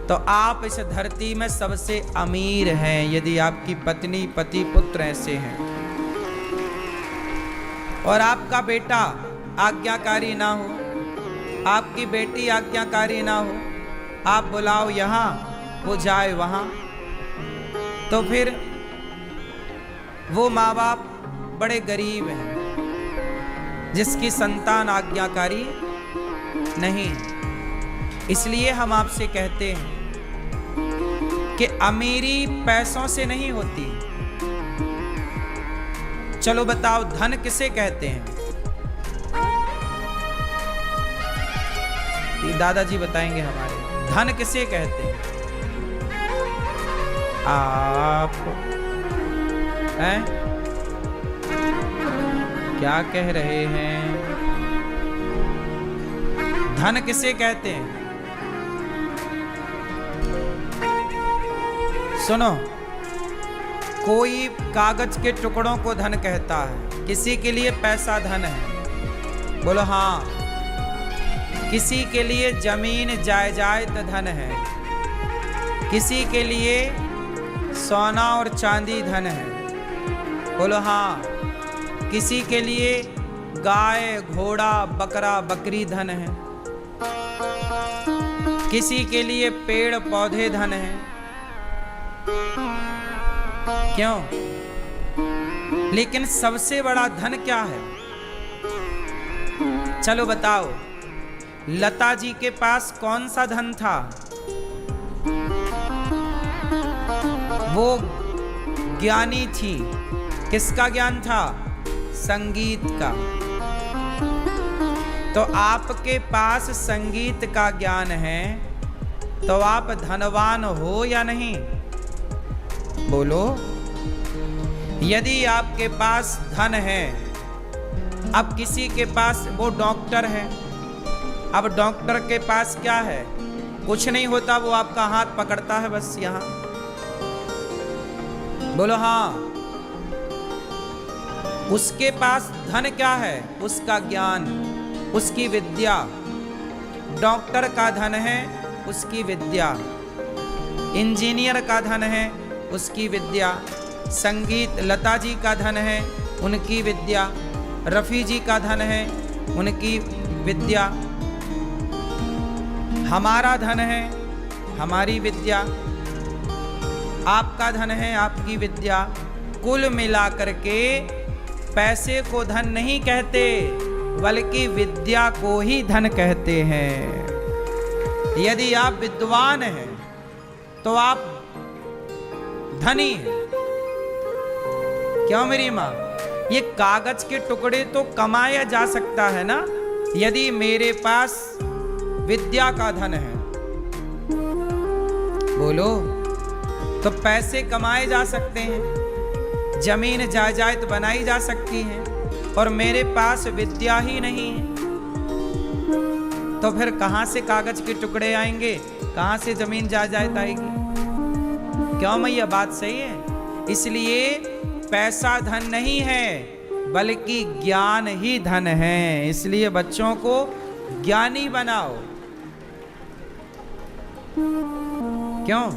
तो आप इस धरती में सबसे अमीर हैं। यदि आपकी पत्नी, पति, पुत्र ऐसे हैं, और आपका बेटा आज्ञाकारी ना हो, आपकी बेटी आज्ञाकारी ना हो, आप बुलाओ यहाँ, वो जाए वहाँ, तो फिर वो माँ बाप बड़े गरीब हैं जिसकी संतान आज्ञाकारी नहीं। इसलिए हम आपसे कहते हैं कि अमीरी पैसों से नहीं होती। चलो बताओ, धन किसे कहते हैं? ये दादाजी बताएंगे हमारे। धन किसे कहते हैं? आप हैं? क्या कह रहे हैं? धन किसे कहते हैं? सुनो, कोई कागज के टुकड़ों को धन कहता है, किसी के लिए पैसा धन है, बोलो हाँ। किसी के लिए जमीन जायदाद धन है, किसी के लिए सोना और चांदी धन है, बोलो हाँ। किसी के लिए गाय, घोड़ा, बकरा, बकरी धन है, किसी के लिए पेड़ पौधे धन है। क्यों? लेकिन सबसे बड़ा धन क्या है? चलो बताओ, लता जी के पास कौन सा धन था? वो ज्ञानी थी। किसका ज्ञान था? संगीत का। तो आपके पास संगीत का ज्ञान है, तो आप धनवान हो या नहीं? बोलो। यदि आपके पास धन है, अब किसी के पास, वो डॉक्टर है, अब डॉक्टर के पास क्या है? कुछ नहीं होता, वो आपका हाथ पकड़ता है बस यहां, बोलो हाँ। उसके पास धन क्या है? उसका ज्ञान, उसकी विद्या, डॉक्टर का धन है उसकी विद्या, इंजीनियर का धन है उसकी विद्या, संगीत लता जी का धन है उनकी विद्या, रफ़ी जी का धन है उनकी विद्या, हमारा धन है हमारी विद्या, आपका धन है आपकी विद्या। कुल मिलाकर के पैसे को धन नहीं कहते, बल्कि विद्या को ही धन कहते हैं। यदि आप विद्वान हैं तो आप धनी हैं। क्यों मेरी माँ? ये कागज के टुकड़े तो कमाया जा सकता है ना, यदि मेरे पास विद्या का धन है। बोलो, तो पैसे कमाए जा सकते हैं, जमीन जायदाद बनाई जा सकती है, और मेरे पास विद्या ही नहीं है, तो फिर कहां से कागज के टुकड़े आएंगे, कहां से जमीन जायदाद आएगी? क्यों मैया बात सही है? इसलिए पैसा धन नहीं है, बल्कि ज्ञान ही धन है। इसलिए बच्चों को ज्ञानी बनाओ। क्यों?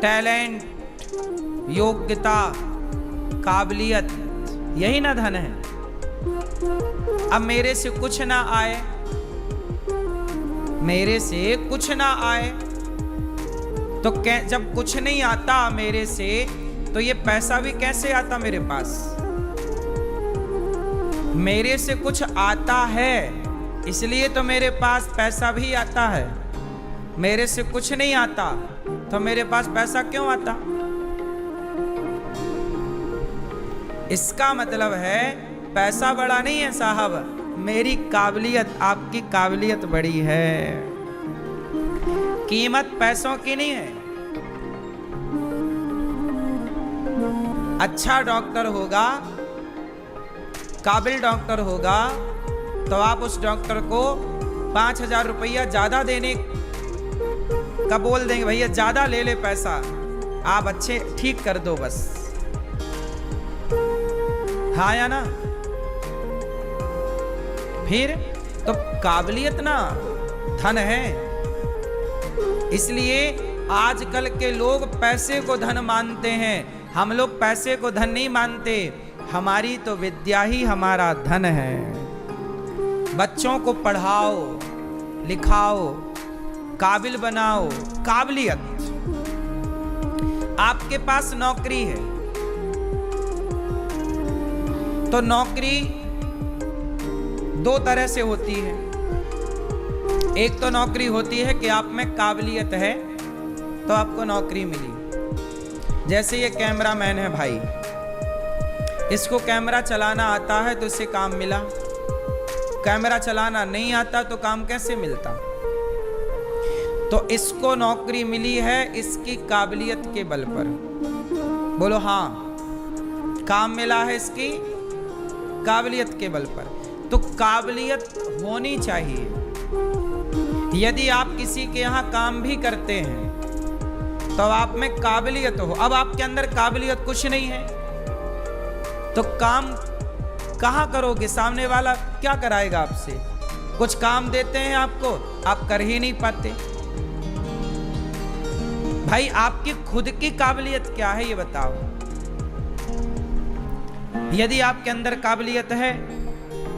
टैलेंट, योग्यता, काबिलियत, यही ना धन है। अब मेरे से कुछ ना आए, मेरे से कुछ ना आए, तो जब कुछ नहीं आता मेरे से, तो ये पैसा भी कैसे आता मेरे पास? मेरे से कुछ आता है, इसलिए तो मेरे पास पैसा भी आता है। मेरे से कुछ नहीं आता, तो मेरे पास पैसा क्यों आता? इसका मतलब है पैसा बड़ा नहीं है साहब, मेरी काबिलियत, आपकी काबिलियत बड़ी है। कीमत पैसों की नहीं है। अच्छा डॉक्टर होगा, काबिल डॉक्टर होगा, तो आप उस डॉक्टर को 5,000 रुपया ज्यादा देने का बोल देंगे, भैया ज्यादा ले ले पैसा, आप अच्छे ठीक कर दो बस। हाँ या ना? फिर तो काबिलियत ना धन है। इसलिए आजकल के लोग पैसे को धन मानते हैं, हम लोग पैसे को धन नहीं मानते, हमारी तो विद्या ही हमारा धन है। बच्चों को पढ़ाओ, लिखाओ, काबिल बनाओ। काबिलियत, आपके पास नौकरी है, तो नौकरी दो तरह से होती है। एक तो नौकरी होती है कि आप में काबिलियत है तो आपको नौकरी मिली। जैसे ये कैमरामैन है भाई, इसको कैमरा चलाना आता है तो इसे काम मिला। कैमरा चलाना नहीं आता तो काम कैसे मिलता? तो इसको नौकरी मिली है इसकी काबिलियत के बल पर। बोलो हाँ, काम मिला है इसकी काबिलियत के बल पर। तो काबिलियत होनी चाहिए। यदि आप किसी के यहाँ काम भी करते हैं तो आप में काबिलियत हो। अब आपके अंदर काबिलियत कुछ नहीं है तो काम कहाँ करोगे? सामने वाला क्या कराएगा आपसे? कुछ काम देते हैं आपको, आप कर ही नहीं पाते। भाई आपकी खुद की काबिलियत क्या है ये बताओ। यदि आपके अंदर काबिलियत है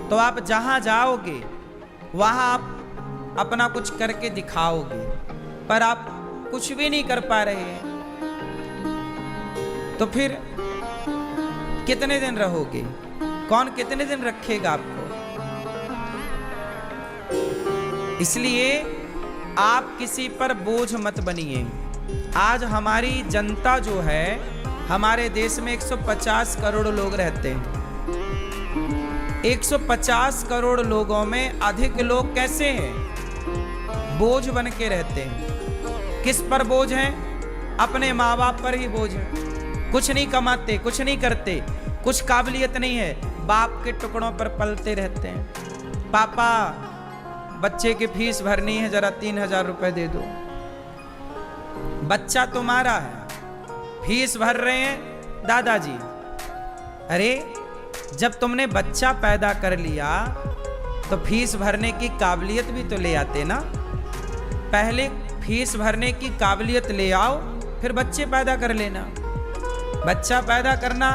तो आप जहां जाओगे वहां आप अपना कुछ करके दिखाओगे, पर आप कुछ भी नहीं कर पा रहे हैं तो फिर कितने दिन रहोगे? कौन कितने दिन रखेगा आपको? इसलिए आप किसी पर बोझ मत बनिए। आज हमारी जनता जो है, हमारे देश में 150 करोड़ लोग रहते हैं। 150 करोड़ लोगों में अधिक लोग कैसे हैं? बोझ बन के रहते हैं। किस पर बोझ हैं? अपने माँ बाप पर ही बोझ है। कुछ नहीं कमाते, कुछ नहीं करते, कुछ काबिलियत नहीं है, बाप के टुकड़ों पर पलते रहते हैं। पापा बच्चे की फीस भरनी है, जरा 3,000 रुपए दे दो। बच्चा तुम्हारा है, फीस भर रहे हैं दादाजी। अरे जब तुमने बच्चा पैदा कर लिया तो फीस भरने की काबिलियत भी तो ले आते ना। पहले फीस भरने की काबिलियत ले आओ, फिर बच्चे पैदा कर लेना। बच्चा पैदा करना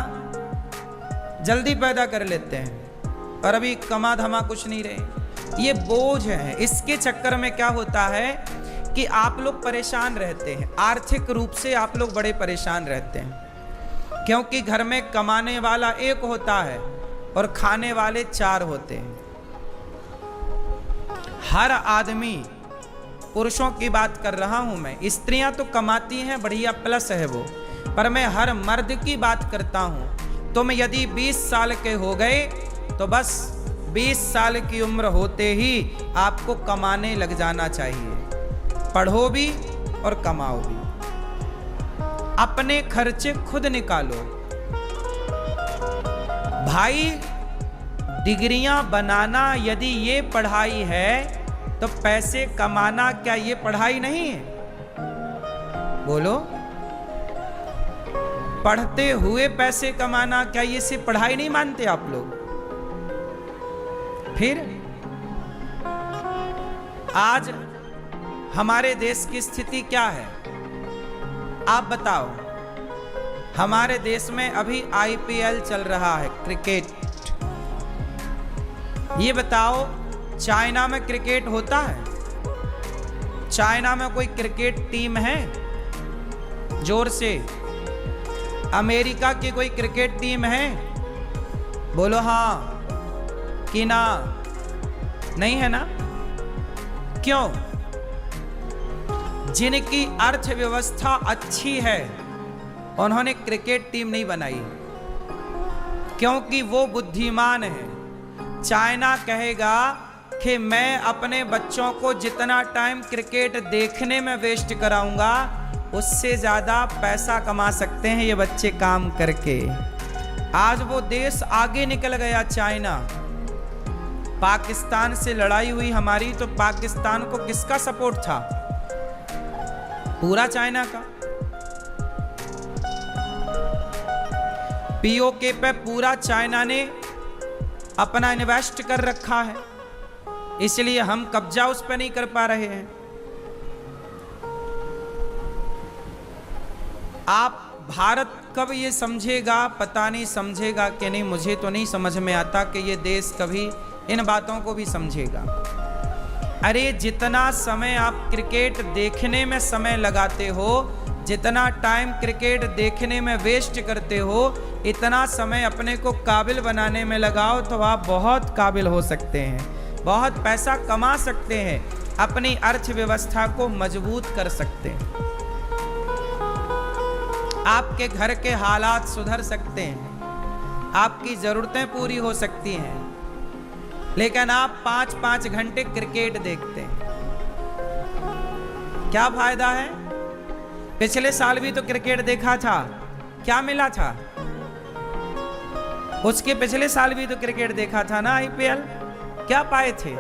जल्दी पैदा कर लेते हैं और अभी कमा धमा कुछ नहीं रहे, ये बोझ है। इसके चक्कर में क्या होता है कि आप लोग परेशान रहते हैं, आर्थिक रूप से आप लोग बड़े परेशान रहते हैं, क्योंकि घर में कमाने वाला एक होता है और खाने वाले 4 होते हैं। हर आदमी, पुरुषों की बात कर रहा हूं मैं, स्त्रियां तो कमाती हैं, बढ़िया प्लस है वो, पर मैं हर मर्द की बात करता हूं। तुम यदि 20 साल के हो गए तो बस 20 साल की उम्र होते ही आपको कमाने लग जाना चाहिए। पढ़ो भी और कमाओ भी, अपने खर्चे खुद निकालो। भाई, डिग्रियां बनाना यदि ये पढ़ाई है तो पैसे कमाना क्या ये पढ़ाई नहीं है? बोलो, पढ़ते हुए पैसे कमाना क्या ये सिर्फ पढ़ाई नहीं मानते आप लोग? फिर आज हमारे देश की स्थिति क्या है आप बताओ। हमारे देश में अभी IPL चल रहा है, क्रिकेट। ये बताओ, चाइना में क्रिकेट होता है? चाइना में कोई क्रिकेट टीम है? जोर से। अमेरिका की कोई क्रिकेट टीम है? बोलो हाँ कि ना। नहीं है ना? क्यों? जिनकी अर्थव्यवस्था अच्छी है उन्होंने क्रिकेट टीम नहीं बनाई, क्योंकि वो बुद्धिमान है। चाइना कहेगा कि मैं अपने बच्चों को जितना टाइम क्रिकेट देखने में वेस्ट कराऊंगा उससे ज्यादा पैसा कमा सकते हैं ये बच्चे काम करके। आज वो देश आगे निकल गया, चाइना। पाकिस्तान से लड़ाई हुई हमारी तो पाकिस्तान को किसका सपोर्ट था? पूरा चाइना का। POK पे पूरा चाइना ने अपना इन्वेस्ट कर रखा है, इसलिए हम कब्जा उस पर नहीं कर पा रहे हैं। आप भारत कब ये समझेगा पता नहीं, समझेगा कि नहीं मुझे तो नहीं समझ में आता कि ये देश कभी इन बातों को भी समझेगा। अरे जितना समय आप क्रिकेट देखने में समय लगाते हो, जितना टाइम क्रिकेट देखने में वेस्ट करते हो, इतना समय अपने को काबिल बनाने में लगाओ तो आप बहुत काबिल हो सकते हैं, बहुत पैसा कमा सकते हैं, अपनी अर्थव्यवस्था को मजबूत कर सकते हैं, आपके घर के हालात सुधर सकते हैं, आपकी ज़रूरतें पूरी हो सकती हैं। लेकिन आप 5-5 घंटे क्रिकेट देखते हैं, क्या फायदा है? पिछले साल भी तो क्रिकेट देखा था, क्या मिला था? उसके पिछले साल भी तो क्रिकेट देखा था ना, IPL, क्या पाए थे?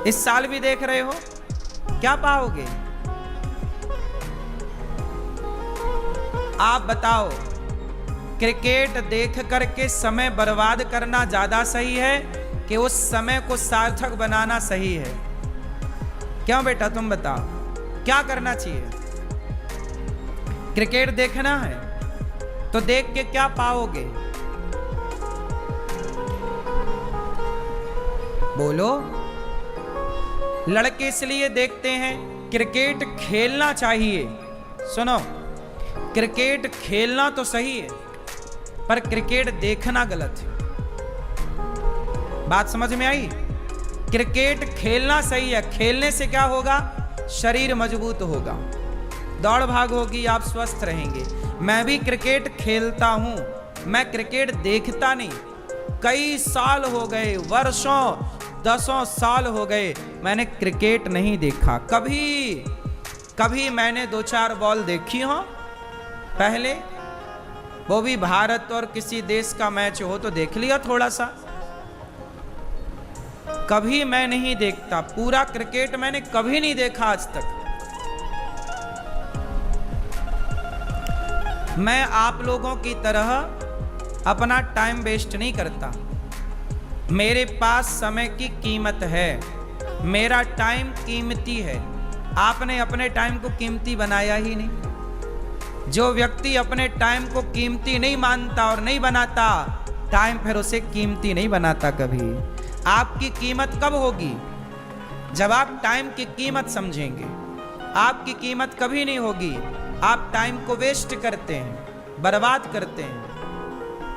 इस साल भी देख रहे हो, क्या पाओगे? आप बताओ, क्रिकेट देख करके समय बर्बाद करना ज्यादा सही है कि उस समय को सार्थक बनाना सही है? क्यों बेटा, तुम बताओ, क्या करना चाहिए? क्रिकेट देखना है तो देख के क्या पाओगे? बोलो। लड़के इसलिए देखते हैं, क्रिकेट खेलना चाहिए। सुनो, क्रिकेट खेलना तो सही है पर क्रिकेट देखना गलत है। बात समझ में आई? क्रिकेट खेलना सही है, खेलने से क्या होगा? शरीर मजबूत होगा, दौड़ भाग होगी, आप स्वस्थ रहेंगे। मैं भी क्रिकेट खेलता हूं, मैं क्रिकेट देखता नहीं। कई साल हो गए, वर्षों 10 साल हो गए मैंने क्रिकेट नहीं देखा। कभी मैंने 2-4 बॉल देखी हो पहले, वो भी भारत और किसी देश का मैच हो तो देख लिया थोड़ा सा। कभी मैं नहीं देखता, पूरा क्रिकेट मैंने कभी नहीं देखा आज तक। मैं आप लोगों की तरह अपना टाइम वेस्ट नहीं करता। मेरे पास समय की कीमत है, मेरा टाइम कीमती है। आपने अपने टाइम को कीमती बनाया ही नहीं। जो व्यक्ति अपने टाइम को कीमती नहीं मानता और नहीं बनाता, टाइम फिर उसे कीमती नहीं बनाता कभी। आपकी कीमत कब होगी? जब आप टाइम की कीमत समझेंगे। आपकी कीमत कभी नहीं होगी। आप टाइम को वेस्ट करते हैं, बर्बाद करते हैं।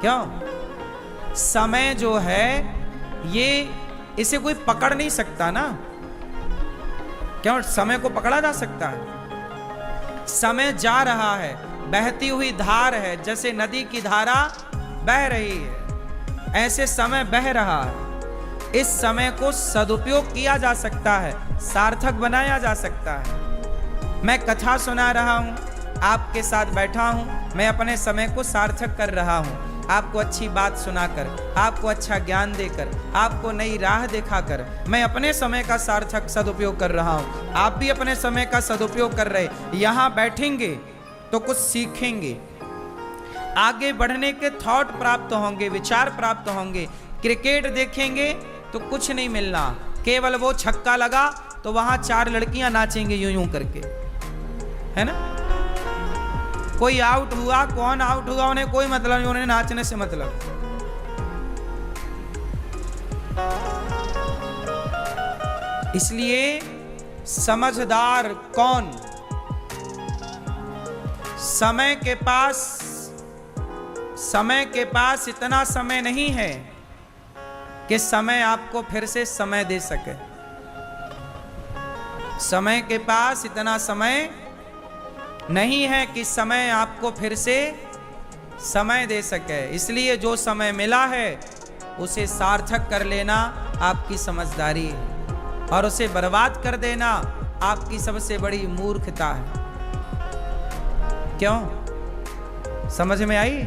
क्यों? समय जो है ये, इसे कोई पकड़ नहीं सकता ना। क्यों? समय को पकड़ा जा सकता है? समय जा रहा है, बहती हुई धार है। जैसे नदी की धारा बह रही है, ऐसे समय बह रहा है। इस समय को सदुपयोग किया जा सकता है, सार्थक बनाया जा सकता है। मैं कथा सुना रहा हूं, आपके साथ बैठा हूं, मैं अपने समय को सार्थक कर रहा हूं। आपको अच्छी बात सुनाकर, आपको अच्छा ज्ञान देकर, आपको नई राह दिखाकर मैं अपने समय का सार्थक सदुपयोग कर रहा हूं। आप भी अपने समय का सदुपयोग कर रहे। यहां बैठेंगे तो कुछ सीखेंगे, आगे बढ़ने के थॉट प्राप्त होंगे, विचार प्राप्त होंगे। क्रिकेट देखेंगे तो कुछ नहीं मिलना, केवल वो छक्का लगा तो वहां 4 लड़कियां नाचेंगे यूं यूं करके, है ना। कोई आउट हुआ, कौन आउट हुआ उन्हें कोई मतलब नहीं, उन्हें नाचने से मतलब। इसलिए समझदार कौन? समय के पास इतना समय नहीं है कि समय आपको फिर से समय दे सके। समय के पास इतना समय नहीं है कि समय आपको फिर से समय दे सके। इसलिए जो समय मिला है उसे सार्थक कर लेना आपकी समझदारी है, और उसे बर्बाद कर देना आपकी सबसे बड़ी मूर्खता है। क्यों? समझ में आई?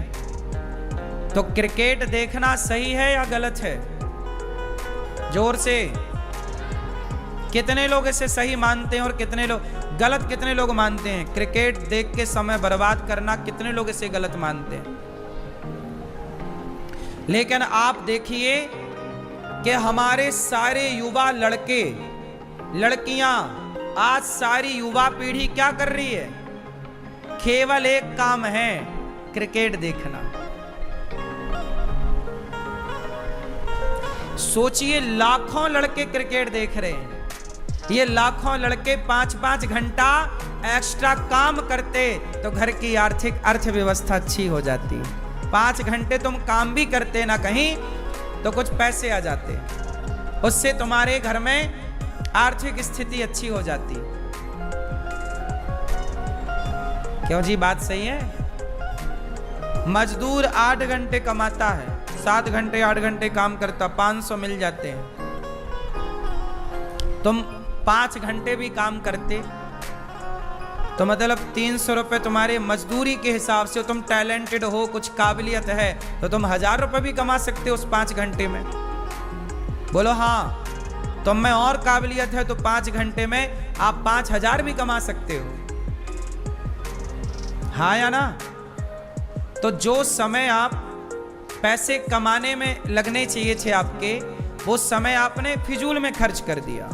तो क्रिकेट देखना सही है या गलत है? जोर से। कितने लोग इसे सही मानते हैं और कितने लोग गलत, कितने लोग मानते हैं? क्रिकेट देख के समय बर्बाद करना कितने लोग इसे गलत मानते हैं? लेकिन आप देखिए कि हमारे सारे युवा लड़के लड़कियां, आज सारी युवा पीढ़ी क्या कर रही है? केवल एक काम है, क्रिकेट देखना। सोचिए, लाखों लड़के क्रिकेट देख रहे हैं। ये लाखों लड़के 5-5 घंटा एक्स्ट्रा काम करते तो घर की आर्थिक अर्थव्यवस्था अच्छी हो जाती। 5 घंटे तुम काम भी करते ना कहीं तो कुछ पैसे आ जाते, उससे तुम्हारे घर में आर्थिक स्थिति अच्छी हो जाती। क्यों जी? बात सही है। मजदूर 8 घंटे कमाता है, 7 घंटे 8 घंटे काम करता, 500 मिल जाते हैं। तुम 5 घंटे भी काम करते तो मतलब 300 रुपए तुम्हारे मजदूरी के हिसाब से। तुम टैलेंटेड हो, कुछ काबिलियत है तो तुम 1000 रुपए भी कमा सकते हो उस 5 घंटे में। बोलो हाँ। तुम में और काबिलियत है तो 5 घंटे में आप 5000 भी कमा सकते हो, हाँ या ना? तो जो समय आप पैसे कमाने में लगने चाहिए थे आपके, वो समय आपने फिजूल में खर्च कर दिया।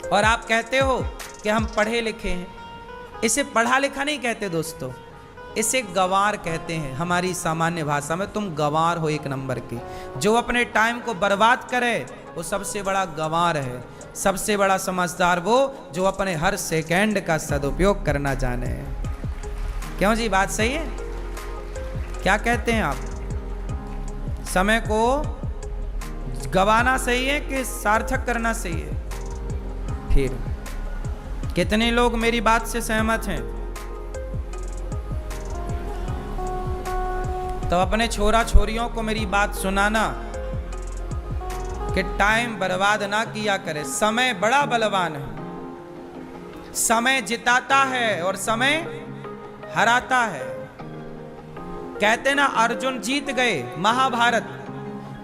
और आप कहते हो कि हम पढ़े लिखे हैं। इसे पढ़ा लिखा नहीं कहते दोस्तों, इसे गंवार कहते हैं हमारी सामान्य भाषा में। तुम गंवार हो एक नंबर के। जो अपने टाइम को बर्बाद करे वो सबसे बड़ा गंवार है। सबसे बड़ा समझदार वो जो अपने हर सेकंड का सदुपयोग करना जाने। क्यों जी? बात सही है। क्या कहते हैं आप? समय को गंवाना सही है कि सार्थक करना सही है? फिर कितने लोग मेरी बात से सहमत हैं? तो अपने छोरा छोरियों को मेरी बात सुनाना कि टाइम बर्बाद ना किया करे। समय बड़ा बलवान है। समय जिताता है और समय हराता है। कहते ना, अर्जुन जीत गए महाभारत,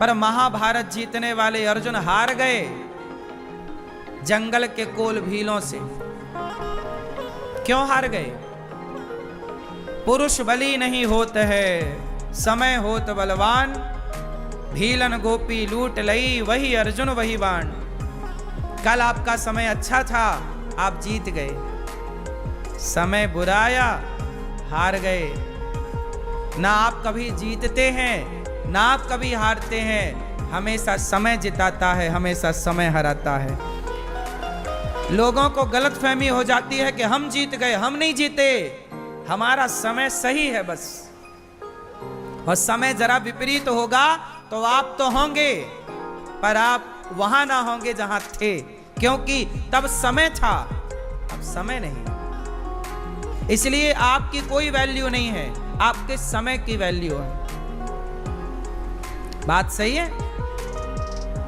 पर महाभारत जीतने वाले अर्जुन हार गए जंगल के कोल भीलों से। क्यों हार गए? पुरुष बली नहीं होते हैं, समय होत बलवान, भीलन गोपी लूट लई, वही अर्जुन वही बाण। कल आपका समय अच्छा था, आप जीत गए। समय बुराया, हार गए। ना आप कभी जीतते हैं ना आप कभी हारते हैं, हमेशा समय जिताता है, हमेशा समय हराता है। लोगों को गलतफहमी हो जाती है कि हम जीत गए, हम नहीं जीते, हमारा समय सही है बस। और समय जरा विपरीत होगा तो आप तो होंगे, पर आप वहां ना होंगे जहां थे, क्योंकि तब समय था, अब समय नहीं। इसलिए आपकी कोई वैल्यू नहीं है, आपके समय की वैल्यू है। बात सही है?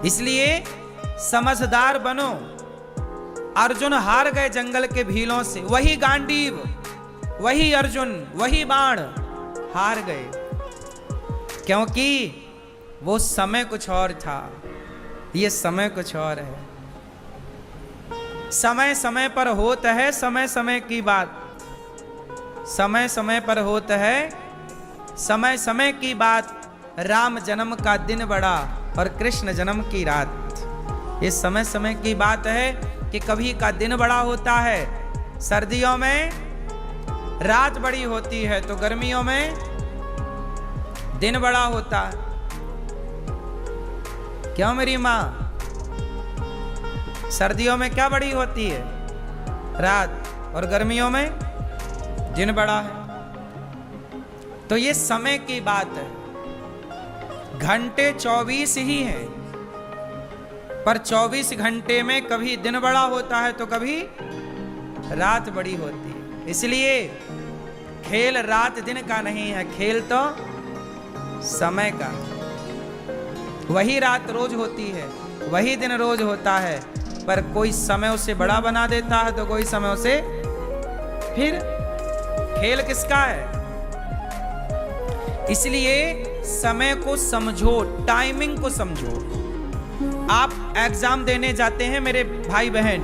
इसलिए समझदार बनो। अर्जुन हार गए जंगल के भीलों से, वही गांडीव, वही अर्जुन, वही बाण, हार गए, क्योंकि वो समय कुछ और था, ये समय कुछ और है। समय समय पर होता है समय समय की बात, समय समय पर होता है समय समय की बात। राम जन्म का दिन बड़ा और कृष्ण जन्म की रात, ये समय समय की बात है कि कभी का दिन बड़ा होता है, सर्दियों में रात बड़ी होती है, तो गर्मियों में दिन बड़ा होता है। क्यों मेरी माँ? सर्दियों में क्या बड़ी होती है? रात, और गर्मियों में दिन बड़ा है। तो ये समय की बात है। घंटे 24 ही हैं, पर 24 घंटे में कभी दिन बड़ा होता है तो कभी रात बड़ी होती है। इसलिए खेल रात दिन का नहीं है, खेल तो समय का। वही रात रोज होती है, वही दिन रोज होता है, पर कोई समय उसे बड़ा बना देता है तो कोई समय उसे, फिर खेल किसका है? इसलिए समय को समझो, टाइमिंग को समझो। आप एग्जाम देने जाते हैं मेरे भाई बहन,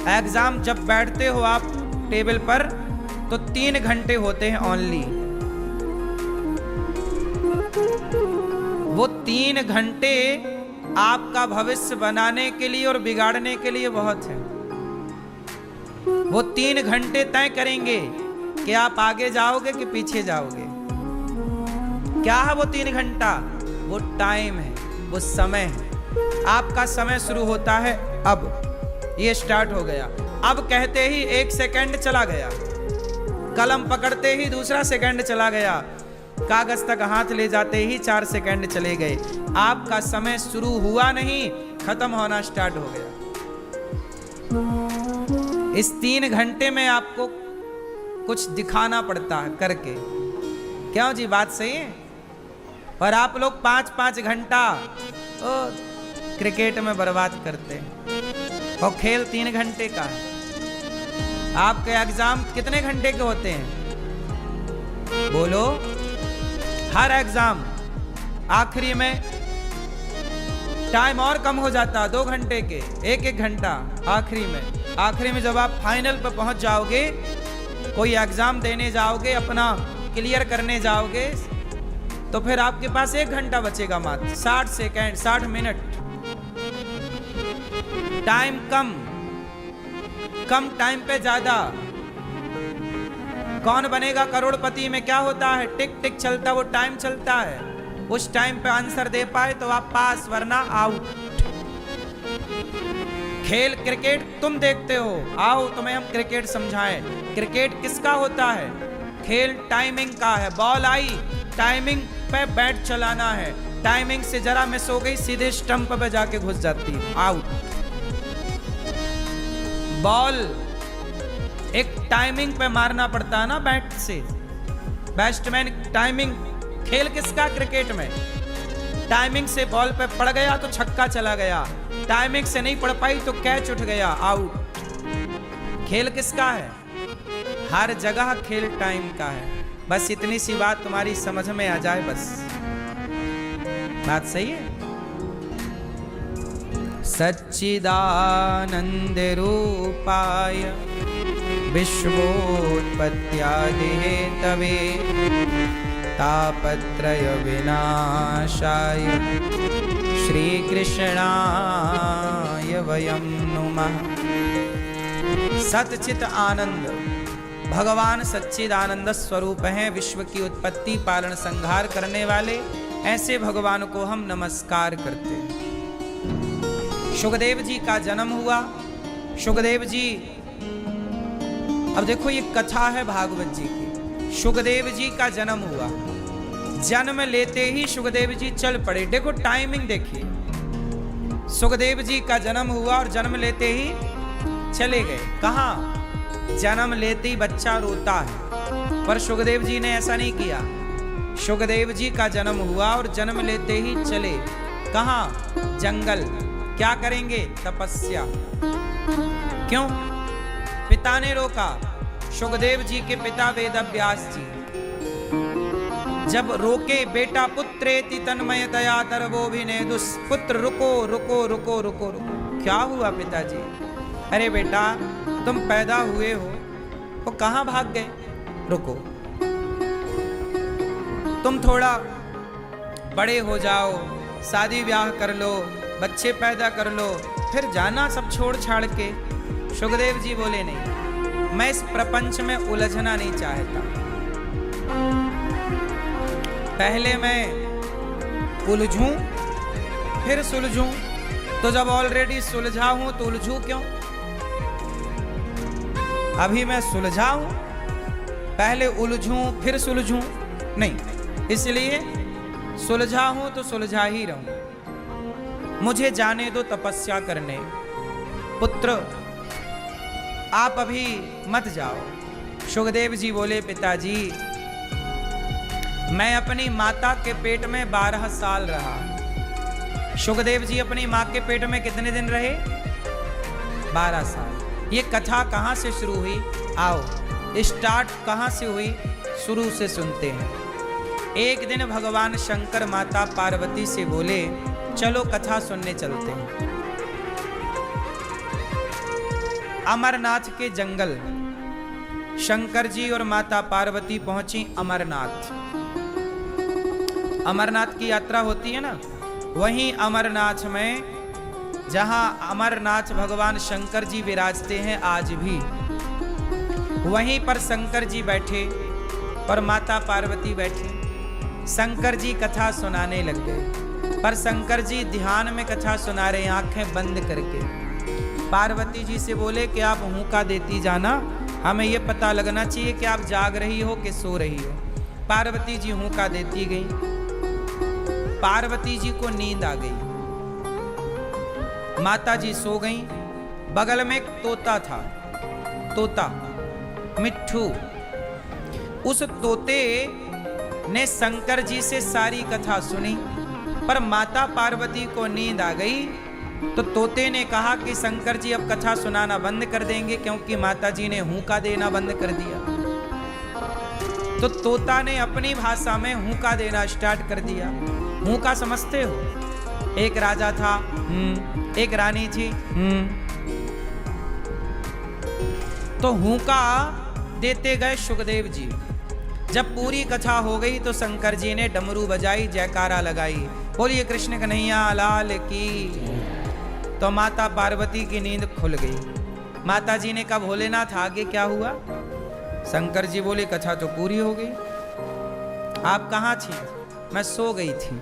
एग्जाम जब बैठते हो आप टेबल पर तो 3 घंटे होते हैं ओनली। वो 3 घंटे आपका भविष्य बनाने के लिए और बिगाड़ने के लिए बहुत है। वो 3 घंटे तय करेंगे कि आप आगे जाओगे कि पीछे जाओगे। क्या है वो 3 घंटा? वो टाइम है, वो समय है। आपका समय शुरू होता है अब, ये स्टार्ट हो गया, अब कहते ही 1 सेकंड चला गया, कलम पकड़ते ही दूसरा सेकंड चला गया, कागज तक हाथ ले जाते ही 4 सेकंड चले गए। आपका समय शुरू हुआ नहीं, खत्म होना स्टार्ट हो गया। इस 3 घंटे में आपको कुछ दिखाना पड़ता है करके। क्यों जी, बात सही है? और आप लोग 5-5 घंटा क्रिकेट में बर्बाद करते हैं, और खेल 3 घंटे का है। आपके एग्जाम कितने घंटे के होते हैं? बोलो। हर एग्जाम आखिरी में टाइम और कम हो जाता है, 2 घंटे के, 1-1 घंटा आखिरी में जब आप फाइनल पर पहुंच जाओगे, कोई एग्जाम देने जाओगे, अपना क्लियर करने जाओगे, तो फिर आपके पास 1 घंटा बचेगा मात्र, 60 सेकंड, 60 मिनट। टाइम कम टाइम पे ज्यादा। कौन बनेगा करोड़पति में क्या होता है? टिक टिक चलता, वो टाइम चलता है। उस टाइम पे आंसर दे पाए तो आप पास, वरना आउट। खेल क्रिकेट तुम देखते हो, आओ तुम्हें हम क्रिकेट समझाएं। क्रिकेट किसका होता है? खेल टाइमिंग का है। बॉल आई, टाइमिंग पे बैट चलाना है, टाइमिंग से जरा मिस हो गई, सीधे स्टंप पे जाके घुस जाती है, आउट। बॉल एक टाइमिंग पे मारना पड़ता है ना बैट से, बैट्समैन टाइमिंग। खेल किसका? क्रिकेट में टाइमिंग से बॉल पे पड़ गया तो छक्का चला गया, टाइमिंग से नहीं पड़ पाई तो कैच उठ गया, आउट। खेल किसका है? हर जगह खेल टाइम का है। बस इतनी सी बात तुम्हारी समझ में आ जाए, बस। बात सही है? सच्चिदानंद रूपाय विश्वोत्पत्त्यादि हेतवे तापत्रय विनाशाय श्री कृष्णाय वयं नुमः। सच्चित आनंद भगवान सच्चिदानंद स्वरूप हैं, विश्व की उत्पत्ति पालन संहार करने वाले, ऐसे भगवान को हम नमस्कार करते हैं। शुकदेव जी का जन्म हुआ। शुकदेव जी, अब देखो ये कथा है भागवत जी की। शुकदेव जी का जन्म हुआ, जन्म लेते ही शुकदेव जी चल पड़े। देखो टाइमिंग देखिए, शुकदेव जी का जन्म हुआ और जन्म लेते ही चले गए। कहाँ? जन्म लेते ही बच्चा रोता है, पर शुकदेव जी ने ऐसा नहीं किया। शुकदेव जी का जन्म हुआ और जन्म लेते ही चले। कहाँ? जंगल। क्या करेंगे? तपस्या। क्यों? पिता ने रोका। शुकदेव जी के पिता वेदव्यास जी जब रोके, बेटा पुत्रेति तन्मयतया तरवोभिनेदुस, पुत्र रुको रुको रुको रुको रुको। क्या हुआ पिताजी? अरे बेटा तुम पैदा हुए हो, वो कहाँ भाग गए? रुको, तुम थोड़ा बड़े हो जाओ, शादी ब्याह कर लो, बच्चे पैदा कर लो, फिर जाना सब छोड़ छाड़ के। शुकदेव जी बोले नहीं, मैं इस प्रपंच में उलझना नहीं चाहता। पहले मैं उलझूं फिर सुलझूं, तो जब ऑलरेडी सुलझा हूं तो उलझूं क्यों? अभी मैं सुलझा हूं, पहले उलझूं फिर सुलझूं नहीं, इसलिए सुलझा हूं तो सुलझा ही रहूं। मुझे जाने दो तपस्या करने। पुत्र आप अभी मत जाओ। शुकदेव जी बोले, पिताजी मैं अपनी माता के पेट में 12 साल रहा। शुकदेव जी अपनी माँ के पेट में कितने दिन रहे? 12 साल। ये कथा कहाँ से शुरू हुई? आओ स्टार्ट कहाँ से हुई, शुरू से सुनते हैं। एक दिन भगवान शंकर माता पार्वती से बोले, चलो कथा सुनने चलते हैं। अमरनाथ के जंगल शंकर जी और माता पार्वती पहुंची अमरनाथ। अमरनाथ की यात्रा होती है ना, वहीं अमरनाथ में जहां अमरनाथ भगवान शंकर जी विराजते हैं आज भी, वहीं पर शंकर जी बैठे और माता पार्वती बैठी। शंकर जी कथा सुनाने लग गए, पर शंकर जी ध्यान में कथा सुना रहे, आंखें बंद करके। पार्वती जी से बोले कि आप हुंका देती जाना, हमें ये पता लगना चाहिए कि आप जाग रही हो कि सो रही हो। पार्वती जी हुंका देती गई। पार्वती जी को नींद आ गई, माता जी सो गई। बगल में एक तोता था, तोता मिट्ठू। उस तोते ने शंकर जी से सारी कथा सुनी, पर माता पार्वती को नींद आ गई। तो तोते ने कहा कि शंकर जी अब कथा सुनाना बंद कर देंगे, क्योंकि माता जी ने हुंका देना बंद कर दिया। तो तोता ने अपनी भाषा में हुंका देना स्टार्ट कर दिया। हुंका समझते हो? एक राजा था, एक रानी थी, तो हुंका देते गए शुकदेव जी। जब पूरी कथा हो गई तो शंकर जी ने डमरू बजाई, जयकारा लगाई, बोलिए कृष्ण कन्हैया लाल की। तो माता पार्वती की नींद खुल गई। माता जी ने कहा, भोलेनाथ आगे क्या हुआ? शंकर जी बोले, कथा तो पूरी हो गई। आप कहाँ थी? मैं सो गई थी।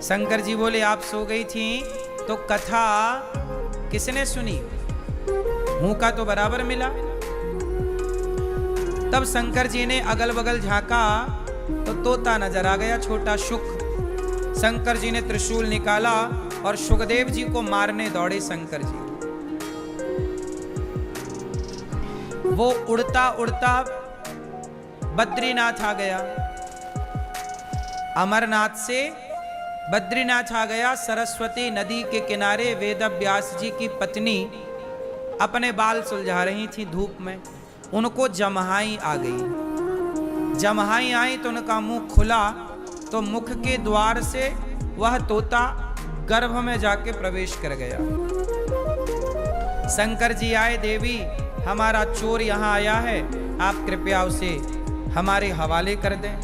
शंकर जी बोले, आप सो गई थी तो कथा किसने सुनी? हुंका तो बराबर मिला। तब शंकर जी ने अगल बगल झांका तो तोता नजर आ गया, छोटा शुक। शंकर जी ने त्रिशूल निकाला और शुकदेव जी को मारने दौड़े शंकर जी। वो उड़ता उड़ता बद्रीनाथ आ गया। अमरनाथ से बद्रीनाथ आ गया। सरस्वती नदी के किनारे वेदव्यास जी की पत्नी अपने बाल सुलझा रही थी धूप में। उनको जमहाई आ गई। जमहाई आई तो उनका मुंह खुला, तो मुख के द्वार से वह तोता गर्भ में जाके प्रवेश कर गया। शंकर जी आए, देवी हमारा चोर यहाँ आया है, आप कृपया उसे हमारे हवाले कर दें।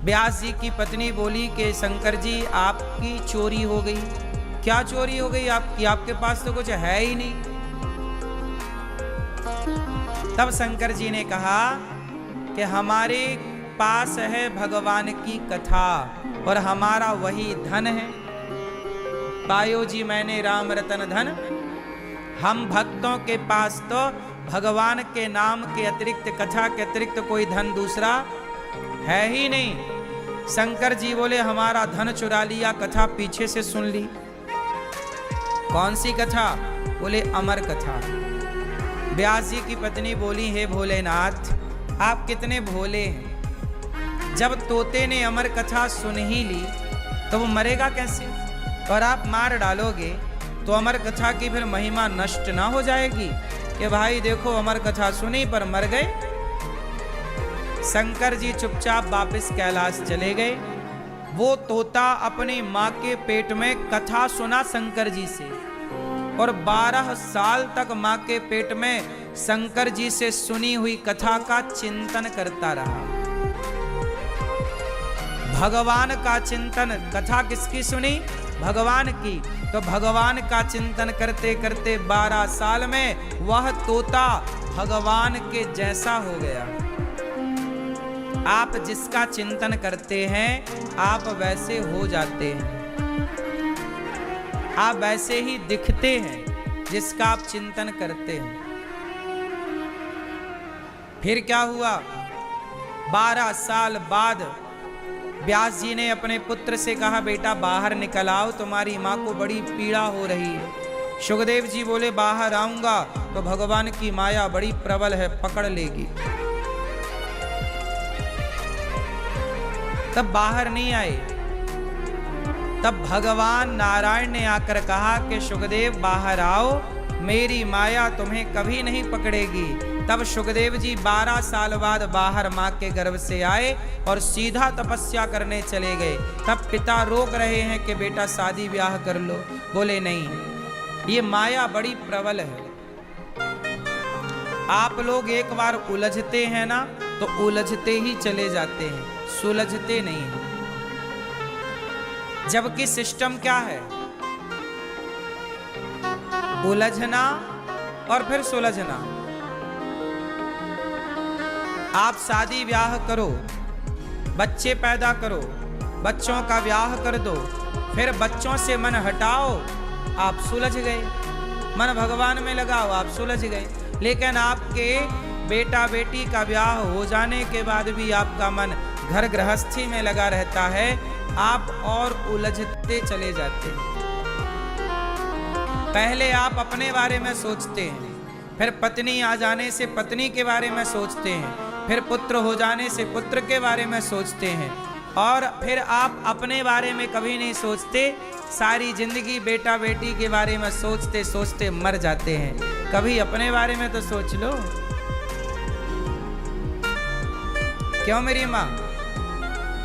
व्यास जी की पत्नी बोली कि शंकर जी आपकी चोरी हो गई। क्या चोरी हो गई आपकी? आपके पास तो कुछ है ही नहीं। तब शंकर जी ने कहा कि हमारे पास है भगवान की कथा और हमारा वही धन है। पायो जी मैंने राम रतन धन। हम भक्तों के पास तो भगवान के नाम के अतिरिक्त, कथा के अतिरिक्त कोई धन दूसरा है ही नहीं। शंकर जी बोले हमारा धन चुरा लिया, कथा पीछे से सुन ली। कौन सी कथा? बोले अमर कथा। व्यास जी की पत्नी बोली हे भोलेनाथ आप कितने भोले हैं। जब तोते ने अमर कथा सुन ही ली तो वो मरेगा कैसे? और आप मार डालोगे तो अमर कथा की फिर महिमा नष्ट ना हो जाएगी कि भाई देखो अमर कथा सुनी पर मर गए। शंकर जी चुपचाप वापस कैलाश चले गए। वो तोता अपनी माँ के पेट में कथा सुना शंकर जी से और 12 साल तक माँ के पेट में शंकर जी से सुनी हुई कथा का चिंतन करता रहा। भगवान का चिंतन। कथा किसकी सुनी? भगवान की। तो भगवान का चिंतन करते करते 12 साल में वह तोता भगवान के जैसा हो गया। आप जिसका चिंतन करते हैं आप वैसे हो जाते हैं। आप वैसे ही दिखते हैं जिसका आप चिंतन करते हैं। फिर क्या हुआ? 12 साल बाद व्यास जी ने अपने पुत्र से कहा बेटा बाहर निकल आओ, तुम्हारी माँ को बड़ी पीड़ा हो रही है। सुखदेव जी बोले बाहर आऊंगा तो भगवान की माया बड़ी प्रबल है, पकड़ लेगी। तब बाहर नहीं आए। तब भगवान नारायण ने आकर कहा कि सुखदेव बाहर आओ, मेरी माया तुम्हें कभी नहीं पकड़ेगी। तब सुखदेव जी 12 साल बाद बाहर माँ के गर्भ से आए और सीधा तपस्या करने चले गए। तब पिता रोक रहे हैं कि बेटा शादी ब्याह कर लो। बोले नहीं, ये माया बड़ी प्रबल है। आप लोग एक बार उलझते हैं ना तो उलझते ही चले जाते हैं, सुलझते नहीं हैं। जबकि सिस्टम क्या है? उलझना और फिर सुलझना। आप शादी ब्याह करो, बच्चे पैदा करो, बच्चों का ब्याह कर दो, फिर बच्चों से मन हटाओ, आप सुलझ गए। मन भगवान में लगाओ, आप सुलझ गए। लेकिन आपके बेटा बेटी का ब्याह हो जाने के बाद भी आपका मन घर गृहस्थी में लगा रहता है, आप और उलझते चले जाते हैं। पहले आप अपने बारे में सोचते हैं, फिर पत्नी आ जाने से पत्नी के बारे में सोचते हैं, फिर पुत्र हो जाने से पुत्र के बारे में सोचते हैं, और फिर आप अपने बारे में कभी नहीं सोचते। सारी जिंदगी बेटा बेटी के बारे में सोचते सोचते मर जाते हैं। कभी अपने बारे में तो सोच लो। क्यों मेरी माँ?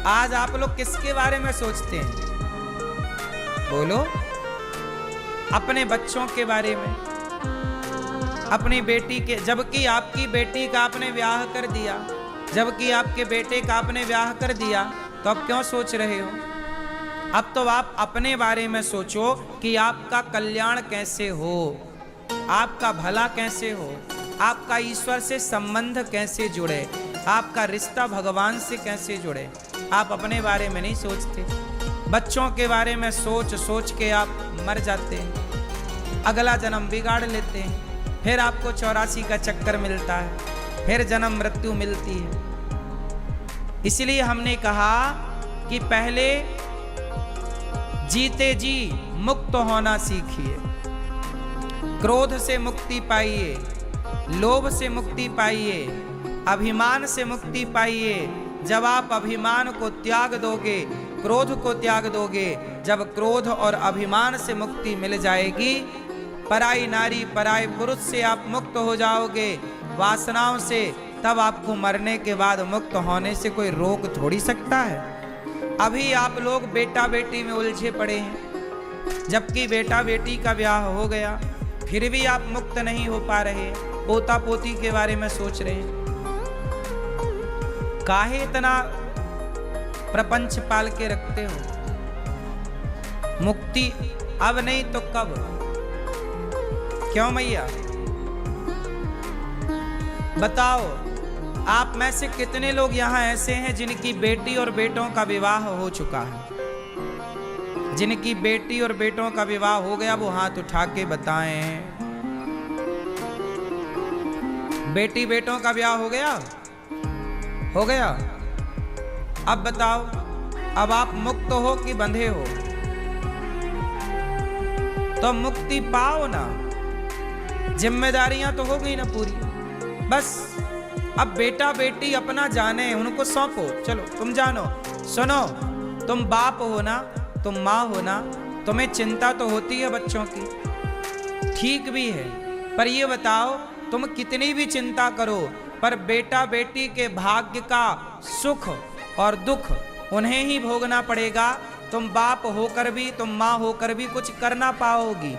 आज आप लोग किसके बारे में सोचते हैं? बोलो। अपने बच्चों के बारे में, अपनी बेटी के। जबकि आपकी बेटी का आपने ब्याह कर दिया, जबकि आपके बेटे का आपने ब्याह कर दिया, तो अब क्यों सोच रहे हो? अब तो आप अपने बारे में सोचो कि आपका कल्याण कैसे हो, आपका भला कैसे हो, आपका ईश्वर से संबंध कैसे जुड़े, आपका रिश्ता भगवान से कैसे जुड़े। आप अपने बारे में नहीं सोचते। बच्चों के बारे में सोच सोच के आप मर जाते हैं, अगला जन्म बिगाड़ लेते हैं, फिर आपको 84 का चक्कर मिलता है, फिर जन्म मृत्यु मिलती है। इसलिए हमने कहा कि पहले जीते जी मुक्त होना सीखिए, क्रोध से मुक्ति पाइए, लोभ से मुक्ति पाइए, अभिमान से मुक्ति पाइए। जब आप अभिमान को त्याग दोगे, क्रोध को त्याग दोगे, जब क्रोध और अभिमान से मुक्ति मिल जाएगी, पराई नारी पराई पुरुष से आप मुक्त हो जाओगे, वासनाओं से, तब आपको मरने के बाद मुक्त होने से कोई रोक थोड़ी सकता है। अभी आप लोग बेटा बेटी में उलझे पड़े हैं, जबकि बेटा बेटी का ब्याह हो गया, फिर भी आप मुक्त नहीं हो पा रहे, पोता पोती के बारे में सोच रहे हैं। काहे इतना प्रपंच पाल के रखते हो। मुक्ति अब नहीं तो कब? क्यों मैया बताओ? आप में से कितने लोग यहाँ ऐसे हैं जिनकी बेटी और बेटों का विवाह हो चुका है? जिनकी बेटी और बेटों का विवाह हो गया वो हाथ उठा के बताएं। बेटी बेटों का विवाह हो गया? हो गया। अब बताओ, अब आप मुक्त हो कि बंधे हो? तो मुक्ति पाओ ना, जिम्मेदारियां तो हो गई ना पूरी। बस अब बेटा बेटी अपना जाने, उनको सौंपो। चलो तुम जानो। सुनो, तुम बाप हो ना, तुम माँ हो ना, तुम्हें चिंता तो होती है बच्चों की, ठीक भी है। पर ये बताओ, तुम कितनी भी चिंता करो पर बेटा बेटी के भाग्य का सुख और दुख उन्हें ही भोगना पड़ेगा। तुम बाप होकर भी, तुम माँ होकर भी कुछ कर ना पाओगी।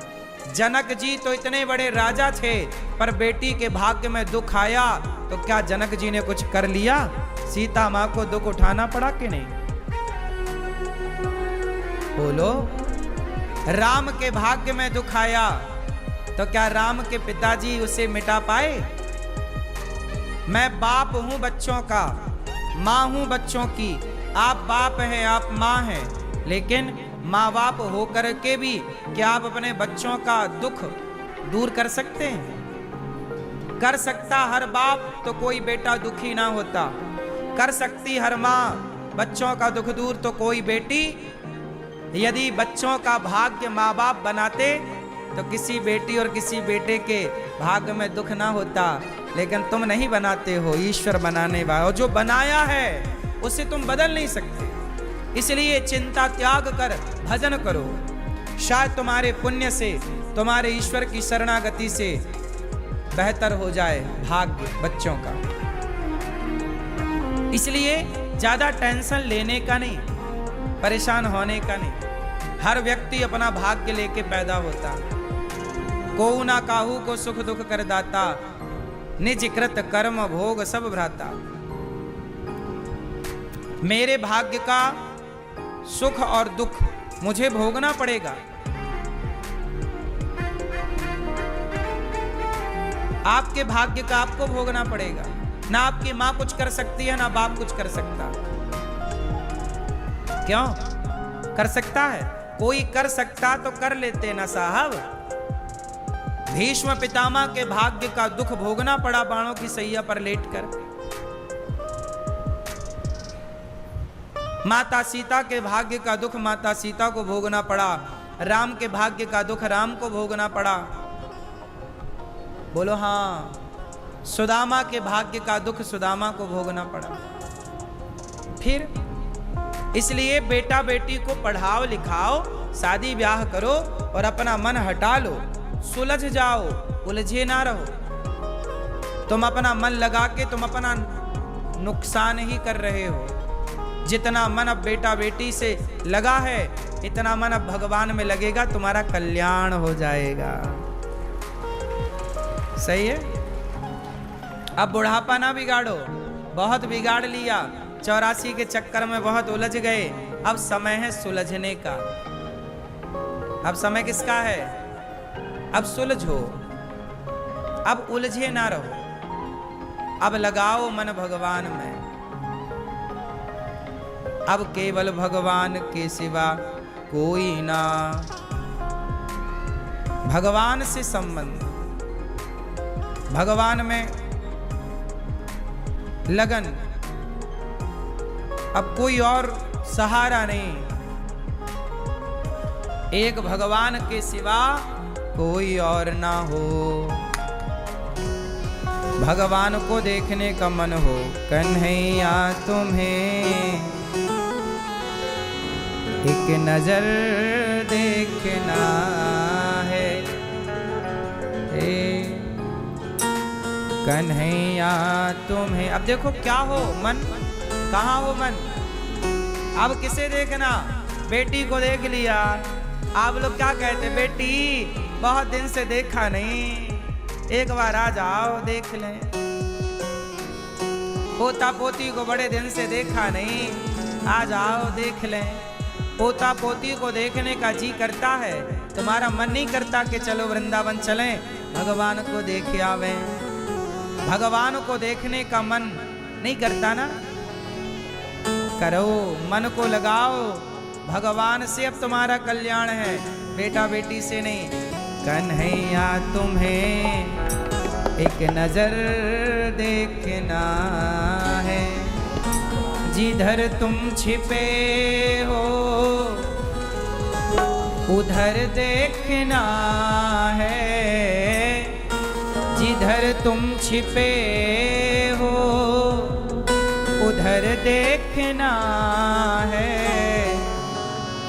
जनक जी तो इतने बड़े राजा थे, पर बेटी के भाग्य में दुख आया तो क्या जनक जी ने कुछ कर लिया? सीता माँ को दुख उठाना पड़ा कि नहीं? बोलो। राम के भाग्य में दुख आया तो क्या राम के पिताजी उसे मिटा पाए? मैं बाप हूं बच्चों का, माँ हूं बच्चों की। आप बाप हैं, आप माँ हैं, लेकिन माँ बाप होकर के भी क्या आप अपने बच्चों का दुख दूर कर सकते हैं? कर सकता हर बाप तो कोई बेटा दुखी ना होता। कर सकती हर माँ बच्चों का दुख दूर तो कोई बेटी। यदि बच्चों का भाग्य माँ बाप बनाते तो किसी बेटी और किसी बेटे के भाग्य में दुख ना होता। लेकिन तुम नहीं बनाते हो, ईश्वर बनाने वाला, और जो बनाया है उसे तुम बदल नहीं सकते। इसलिए चिंता त्याग कर भजन करो। शायद तुम्हारे पुण्य से, तुम्हारे ईश्वर की शरणागति से बेहतर हो जाए भाग्य बच्चों का। इसलिए ज्यादा टेंशन लेने का नहीं, परेशान होने का नहीं। हर व्यक्ति अपना भाग्य लेके पैदा होता। को ना काहू को सुख दुख कर दाता, निज कृत कर्म भोग सब भ्राता। मेरे भाग्य का सुख और दुख मुझे भोगना पड़ेगा। आपके भाग्य का आपको भोगना पड़ेगा। ना आपकी मां कुछ कर सकती है, ना बाप कुछ कर सकता। क्यों? कर सकता है कोई? कर सकता तो कर लेते ना साहब। भीष्म पितामह के भाग्य का दुख भोगना पड़ा बाणों की सैया पर लेटकर। माता सीता के भाग्य का दुख माता सीता को भोगना पड़ा। राम के भाग्य का दुख राम को भोगना पड़ा। बोलो हाँ। सुदामा के भाग्य का दुख सुदामा को भोगना पड़ा। फिर इसलिए बेटा बेटी को पढ़ाओ लिखाओ, शादी ब्याह करो और अपना मन हटा लो। सुलझ जाओ, उलझे ना रहो। तुम अपना मन लगा के तुम अपना नुकसान ही कर रहे हो। जितना मन अब बेटा बेटी से लगा है, इतना मन अब भगवान में लगेगा, तुम्हारा कल्याण हो जाएगा। सही है? अब बुढ़ापा ना बिगाड़ो। बहुत बिगाड़ लिया, 84 के चक्कर में बहुत उलझ गए। अब समय है सुलझने का। अब समय किसका है? अब सुलझो, अब उलझे ना रहो, अब लगाओ मन भगवान में। अब केवल भगवान के सिवा कोई ना। भगवान से संबंध, भगवान में लगन, अब कोई और सहारा नहीं। एक भगवान के सिवा कोई और ना हो। भगवान को देखने का मन हो, कन्हैया तुम्हें एक नजर देखना है। कन्हैया तुम्हें, अब देखो क्या हो मन, कहाँ हो मन? अब किसे देखना? बेटी को देख लिया। आप लोग क्या कहते? बेटी बहुत दिन से देखा नहीं, एक बार आ जाओ देख लें। पोता पोती को बड़े दिन से देखा नहीं, आज आओ देख लें। पोता पोती को देखने का जी करता है, तुम्हारा मन नहीं करता कि चलो वृंदावन चलें, भगवान को देख आवे। भगवान को देखने का मन नहीं करता ना? करो, मन को लगाओ, भगवान से अब तुम्हारा कल्याण है, बेटा बेटी से नहीं। कन्हैया तुम्हें एक नजर देखना है, जिधर तुम छिपे हो उधर देखना है, जिधर तुम छिपे हो उधर देखना है।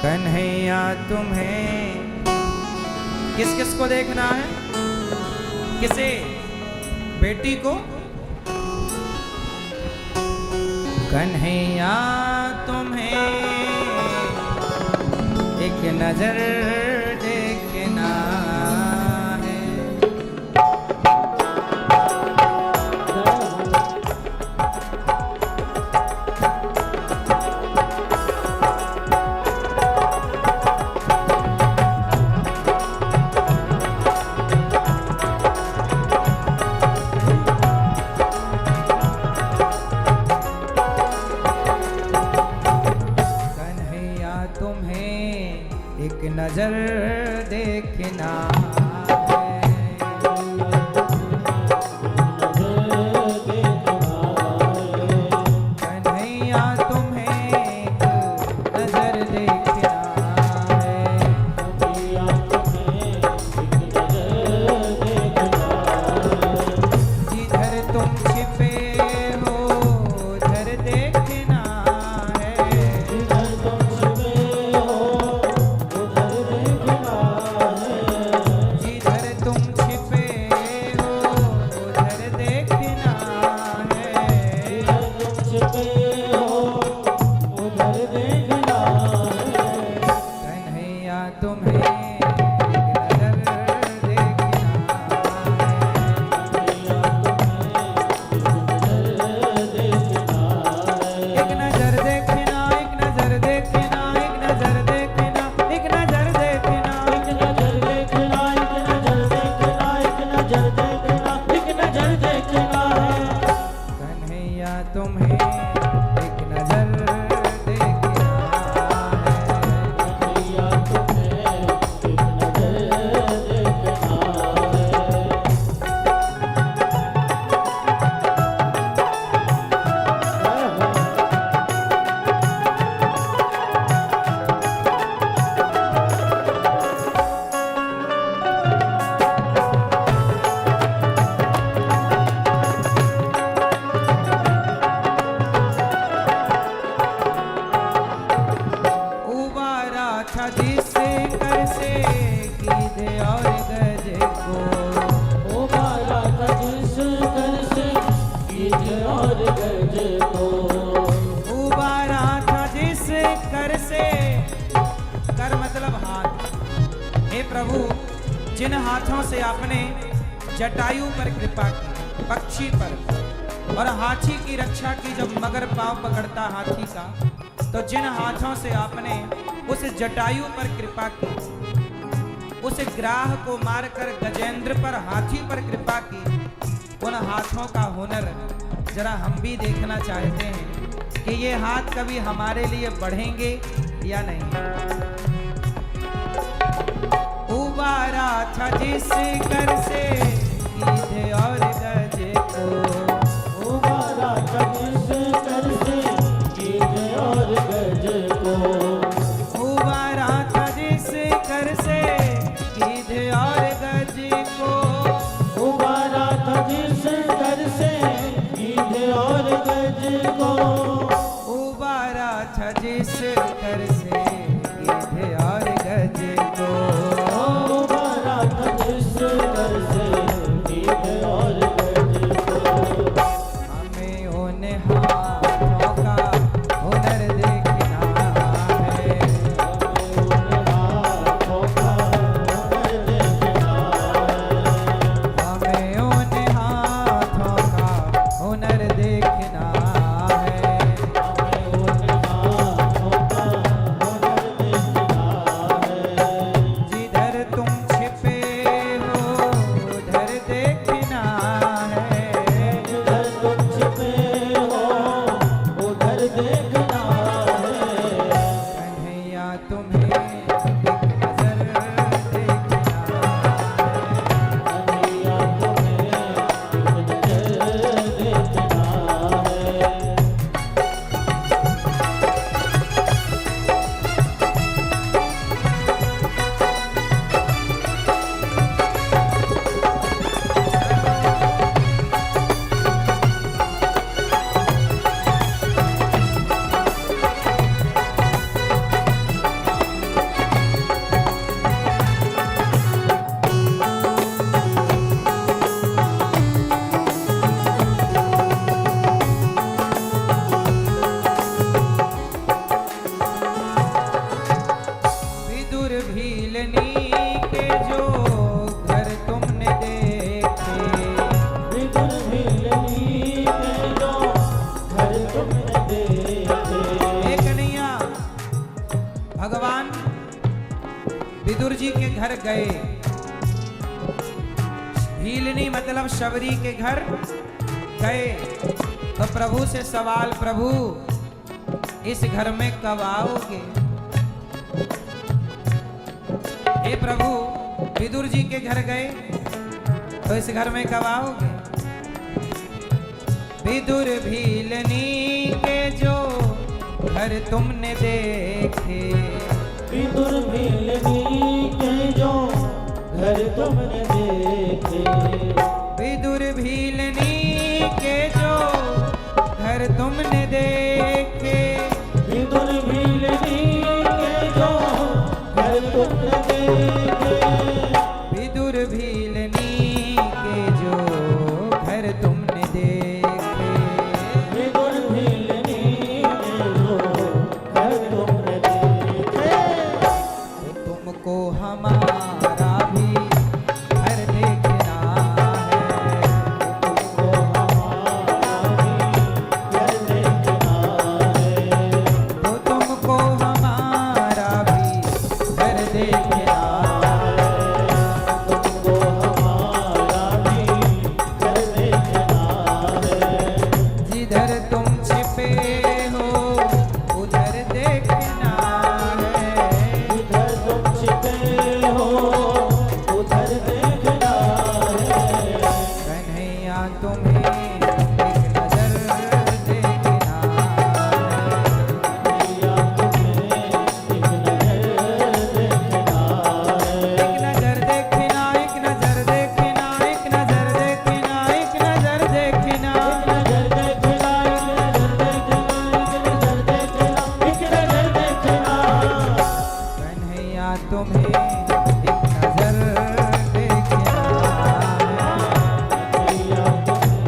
कन्हैया तुम्हें किस किस को देखना है? किसे? बेटी को? कन्हैया तुम्हें एक नजर देखना है। नजर देखना कन्हैया तुम्हें एक नजर देखना है, कन्हैया तुम्हें एक नजर देखना है, जिधर तुम छिपे हो उधर देखना है, जिधर तुम छिपे हो प्रभु, जिन हाथों से आपने जटायु पर कृपा की, पक्षी पर, और हाथी की रक्षा की, जब मगर पांव पकड़ता हाथी का, तो जिन हाथों से आपने उस जटायु पर कृपा की, उस ग्राह को मारकर गजेंद्र पर, हाथी पर कृपा की, उन हाथों का हुनर जरा हम भी देखना चाहते हैं कि ये हाथ कभी हमारे लिए बढ़ेंगे या नहीं। उबारा था जिस कर से कीधे और गजे को, उबारा था जिस कर से कीधे और गजे को, उबारा था जिस कर से कीधे और गजे को, उबारा था जिस कर से कीधे और गजे को, उबारा था जिस कर से कीधे और गजे को, हमें उन हाथों का हुनर देखना है, हमें उन हाथों का हुनर देखना है, तुमने देखे। हे कन्हैया, भगवान विदुर जी के घर गए, भीलनी मतलब शबरी के घर गए, तो प्रभु से सवाल, प्रभु इस घर में कब आओगे? हे प्रभु, विदुर जी के घर गए तो इस घर में कब आओगे? विदुर भीलनी के जो घर तुमने देखे, विदुर भीलनी के जो घर तुमने देखे, विदुर भीलनी के जो घर तुमने देखे, विदुर भीलनी के जो घर तुमने देखे, विदुर भीलनी के जो घर तुमने देखे, विदुर भीलनी के जो घर तुमने देखे। तो तुमको हमारा भी घर देखना है, तुमको हमारा भी घर देखना है, तो तुमको हमारा भी घर देखना है, तुमको हमारा भी घर देखना है, जिधर तुम छिपे हो उधर देखना है, जिधर तुम छिपे हो उधर देखना है, कन्हैया तुम्हें एक नजर देखना है, या तुम्हें एक नजर देखना है, एक नजर देखना, एक नजर देखना, एक नजर देखना, एक नजर देखना, एक नजर देखना, कन्हैया तुम्हें एक नजर देखना है, या तुम्हें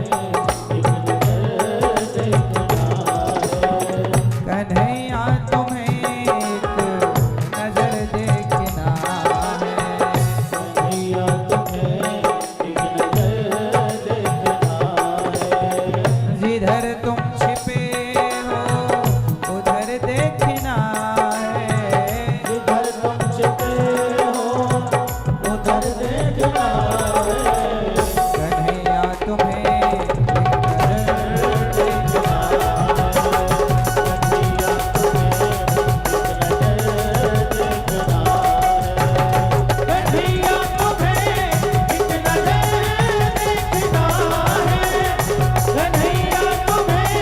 एक नजर देखना है, कन्हैया तुम्हें एक नजर देखना है, या तुम्हें एक नजर देखना है, जिधर तुम छिपे हो उधर देखना है, जिधर तुम छिपे हो उधर देखना है, कन्हैया तुम्हें एक नजर देखना कन्हैया तुम्हें एक नजर देखना है, कन्हैया तुम्हें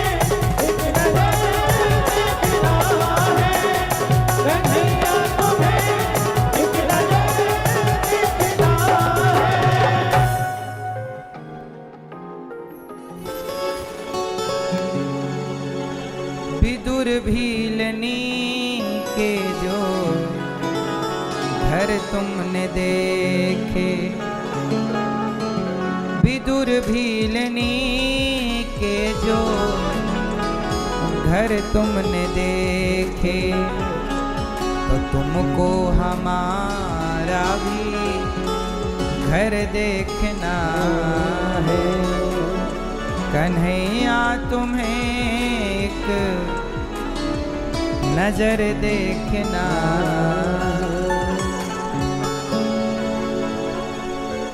एक नजर देखना है, कन्हैया तुम्हें एक नजर देखना है। विदुर भीलनी के जो घर तुमने देखे, विदुर भीलनी के जो घर तुमने देखे, तो तुमको हमारा भी घर देखना है, कन्हैया तुम्हें एक नजर देखना।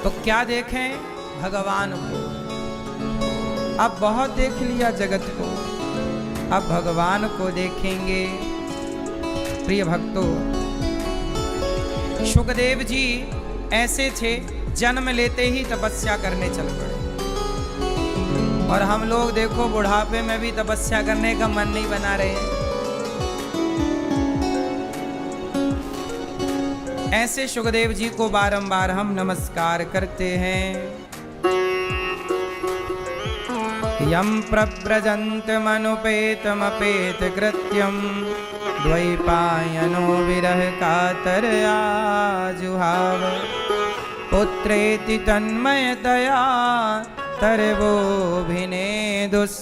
तो क्या देखें? भगवान को। अब बहुत देख लिया जगत को, अब भगवान को देखेंगे। प्रिय भक्तों, सुखदेव जी ऐसे थे, जन्म लेते ही तपस्या करने चल पड़े। और हम लोग देखो बुढ़ापे में भी तपस्या करने का मन नहीं बना रहे हैं। ऐसे सुखदेव जी को बारंबार हम नमस्कार करते हैं। यम प्रव्रजन्तमनुपेतमपेत कृत्यम द्वैपायनो विरह कातर आजुहाव पुत्रेति तन्मयतया तरवोभिनेदुस्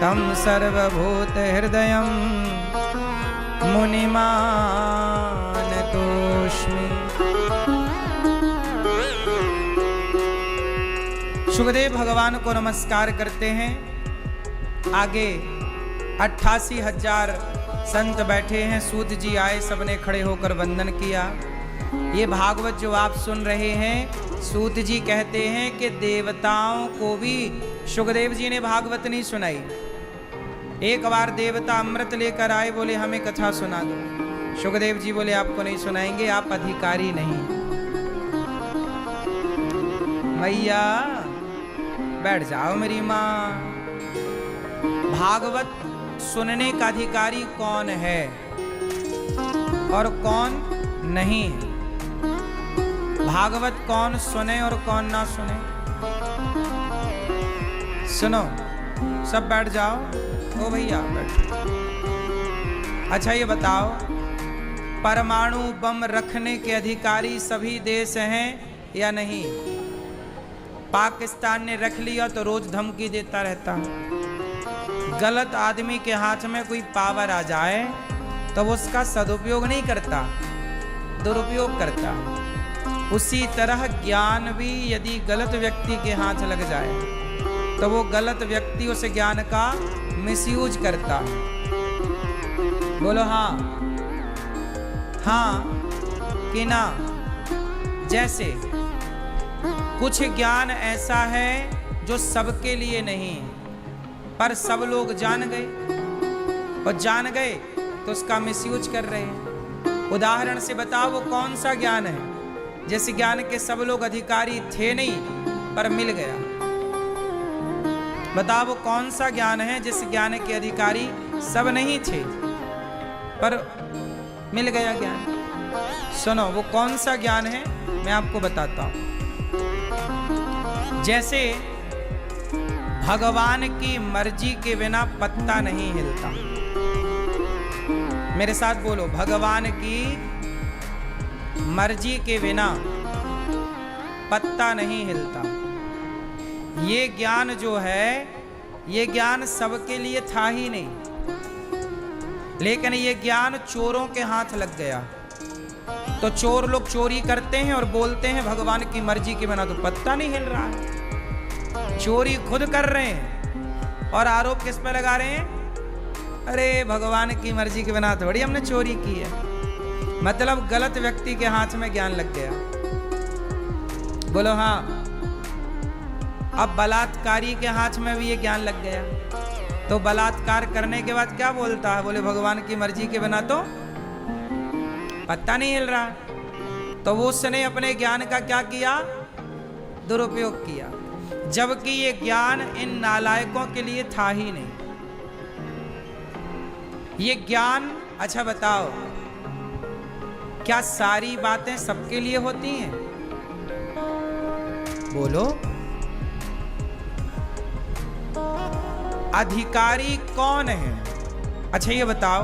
तं सर्वभूत हृदयं मुनिमानतोऽस्मि। सुखदेव भगवान को नमस्कार करते हैं। आगे 88,000 संत बैठे हैं, सूत जी आए, सबने खड़े होकर वंदन किया। ये भागवत जो आप सुन रहे हैं, सूत जी कहते हैं कि देवताओं को भी सुखदेव जी ने भागवत नहीं सुनाई। एक बार देवता अमृत लेकर आए, बोले हमें कथा सुना दो। सुखदेव जी बोले आपको नहीं सुनाएंगे, आप अधिकारी नहीं। मैया बैठ जाओ मेरी माँ। भागवत सुनने का अधिकारी कौन है और कौन नहीं है? भागवत कौन सुने और कौन ना सुने? सुनो, सब बैठ जाओ। ओ भैया बैठो। अच्छा ये बताओ, परमाणु बम रखने के अधिकारी सभी देश हैं या नहीं? पाकिस्तान ने रख लिया तो रोज धमकी देता रहता है। गलत आदमी के हाथ में कोई पावर आ जाए तो वो उसका सदुपयोग नहीं करता, दुरुपयोग करता। उसी तरह ज्ञान भी यदि गलत व्यक्ति के हाथ लग जाए तो वो गलत व्यक्ति उस ज्ञान का मिसयूज करता है। बोलो हाँ, हाँ कि ना? जैसे कुछ ज्ञान ऐसा है जो सबके लिए नहीं, पर सब लोग जान गए, और जान गए तो उसका मिसयूज कर रहे हैं। उदाहरण से बताओ वो कौन सा ज्ञान है जिस ज्ञान के सब लोग अधिकारी थे नहीं पर मिल गया? बताओ वो कौन सा ज्ञान है जिस ज्ञान के अधिकारी सब नहीं थे पर मिल गया ज्ञान? सुनो, वो कौन सा ज्ञान है मैं आपको बताता हूं। जैसे भगवान की मर्जी के बिना पत्ता नहीं हिलता। मेरे साथ बोलो, भगवान की मर्जी के बिना पत्ता नहीं हिलता। ये ज्ञान जो है, ये ज्ञान सबके लिए था ही नहीं, लेकिन ये ज्ञान चोरों के हाथ लग गया तो चोर लोग चोरी करते हैं और बोलते हैं भगवान की मर्जी के बिना तो पत्ता नहीं हिल रहा है। चोरी खुद कर रहे हैं और आरोप किस पे लगा रहे हैं? अरे भगवान की मर्जी के बिना तो बड़ी हमने चोरी की है। मतलब गलत व्यक्ति के हाथ में ज्ञान लग गया। बोलो हाँ। अब बलात्कारी के हाथ में भी ये ज्ञान लग गया तो बलात्कार करने के बाद क्या बोलता है? बोले भगवान की मर्जी के बिना तो पत्ता नहीं हिल रहा। तो वो उसने अपने ज्ञान का क्या किया? दुरुपयोग किया, जबकि ये ज्ञान इन नालायकों के लिए था ही नहीं। ये ज्ञान, अच्छा बताओ, क्या सारी बातें सबके लिए होती हैं? बोलो। अधिकारी कौन है? अच्छा ये बताओ,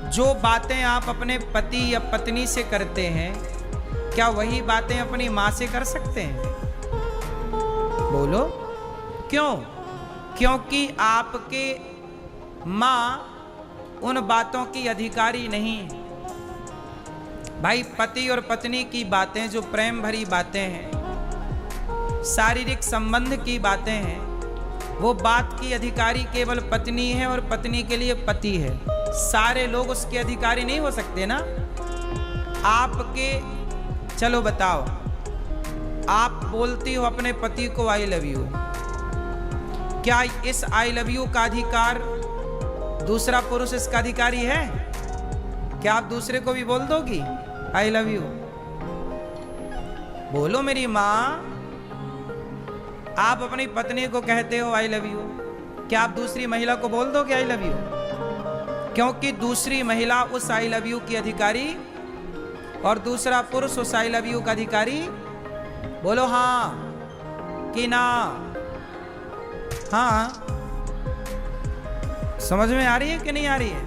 जो बातें आप अपने पति या पत्नी से करते हैं, क्या वही बातें अपनी मां से कर सकते हैं? बोलो। क्यों? क्योंकि आपके मां उन बातों की अधिकारी नहीं है। भाई, पति और पत्नी की बातें, जो प्रेम भरी बातें हैं, शारीरिक संबंध की बातें हैं, वो बात की अधिकारी केवल पत्नी है और पत्नी के लिए पति है। सारे लोग उसके अधिकारी नहीं हो सकते ना। आपके, चलो बताओ, आप बोलती हो अपने पति को आई लव यू, क्या इस आई लव यू का अधिकार दूसरा पुरुष इसका अधिकारी है? क्या आप दूसरे को भी बोल दोगी आई लव यू? बोलो मेरी माँ। आप अपनी पत्नी को कहते हो आई लव यू, क्या आप दूसरी महिला को बोल दोगे आई लव यू? क्योंकि दूसरी महिला उस आई लव यू की अधिकारी और दूसरा पुरुष उस आई लव यू का अधिकारी। बोलो हाँ कि ना? हाँ, समझ में आ रही है कि नहीं आ रही है?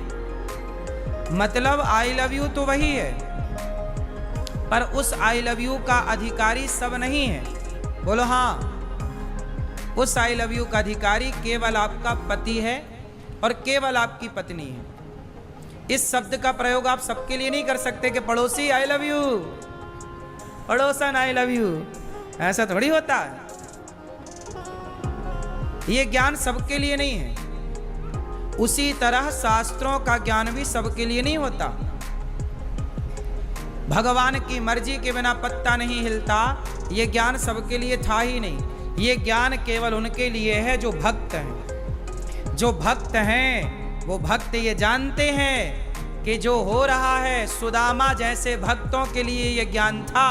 मतलब आई लव यू तो वही है, पर उस आई लव यू का अधिकारी सब नहीं है। बोलो हाँ। उस आई लव यू का अधिकारी केवल आपका पति है और केवल आपकी पत्नी है। इस शब्द का प्रयोग आप सबके लिए नहीं कर सकते कि पड़ोसी आई लव यू, पड़ोसन आई लव यू, ऐसा थोड़ी होता है। ये ज्ञान सबके लिए नहीं है। उसी तरह शास्त्रों का ज्ञान भी सबके लिए नहीं होता। भगवान की मर्जी के बिना पत्ता नहीं हिलता, ये ज्ञान सबके लिए था ही नहीं। ये ज्ञान केवल उनके लिए है जो भक्त हैं। जो भक्त हैं वो भक्त ये जानते हैं कि जो हो रहा है, सुदामा जैसे भक्तों के लिए ये ज्ञान था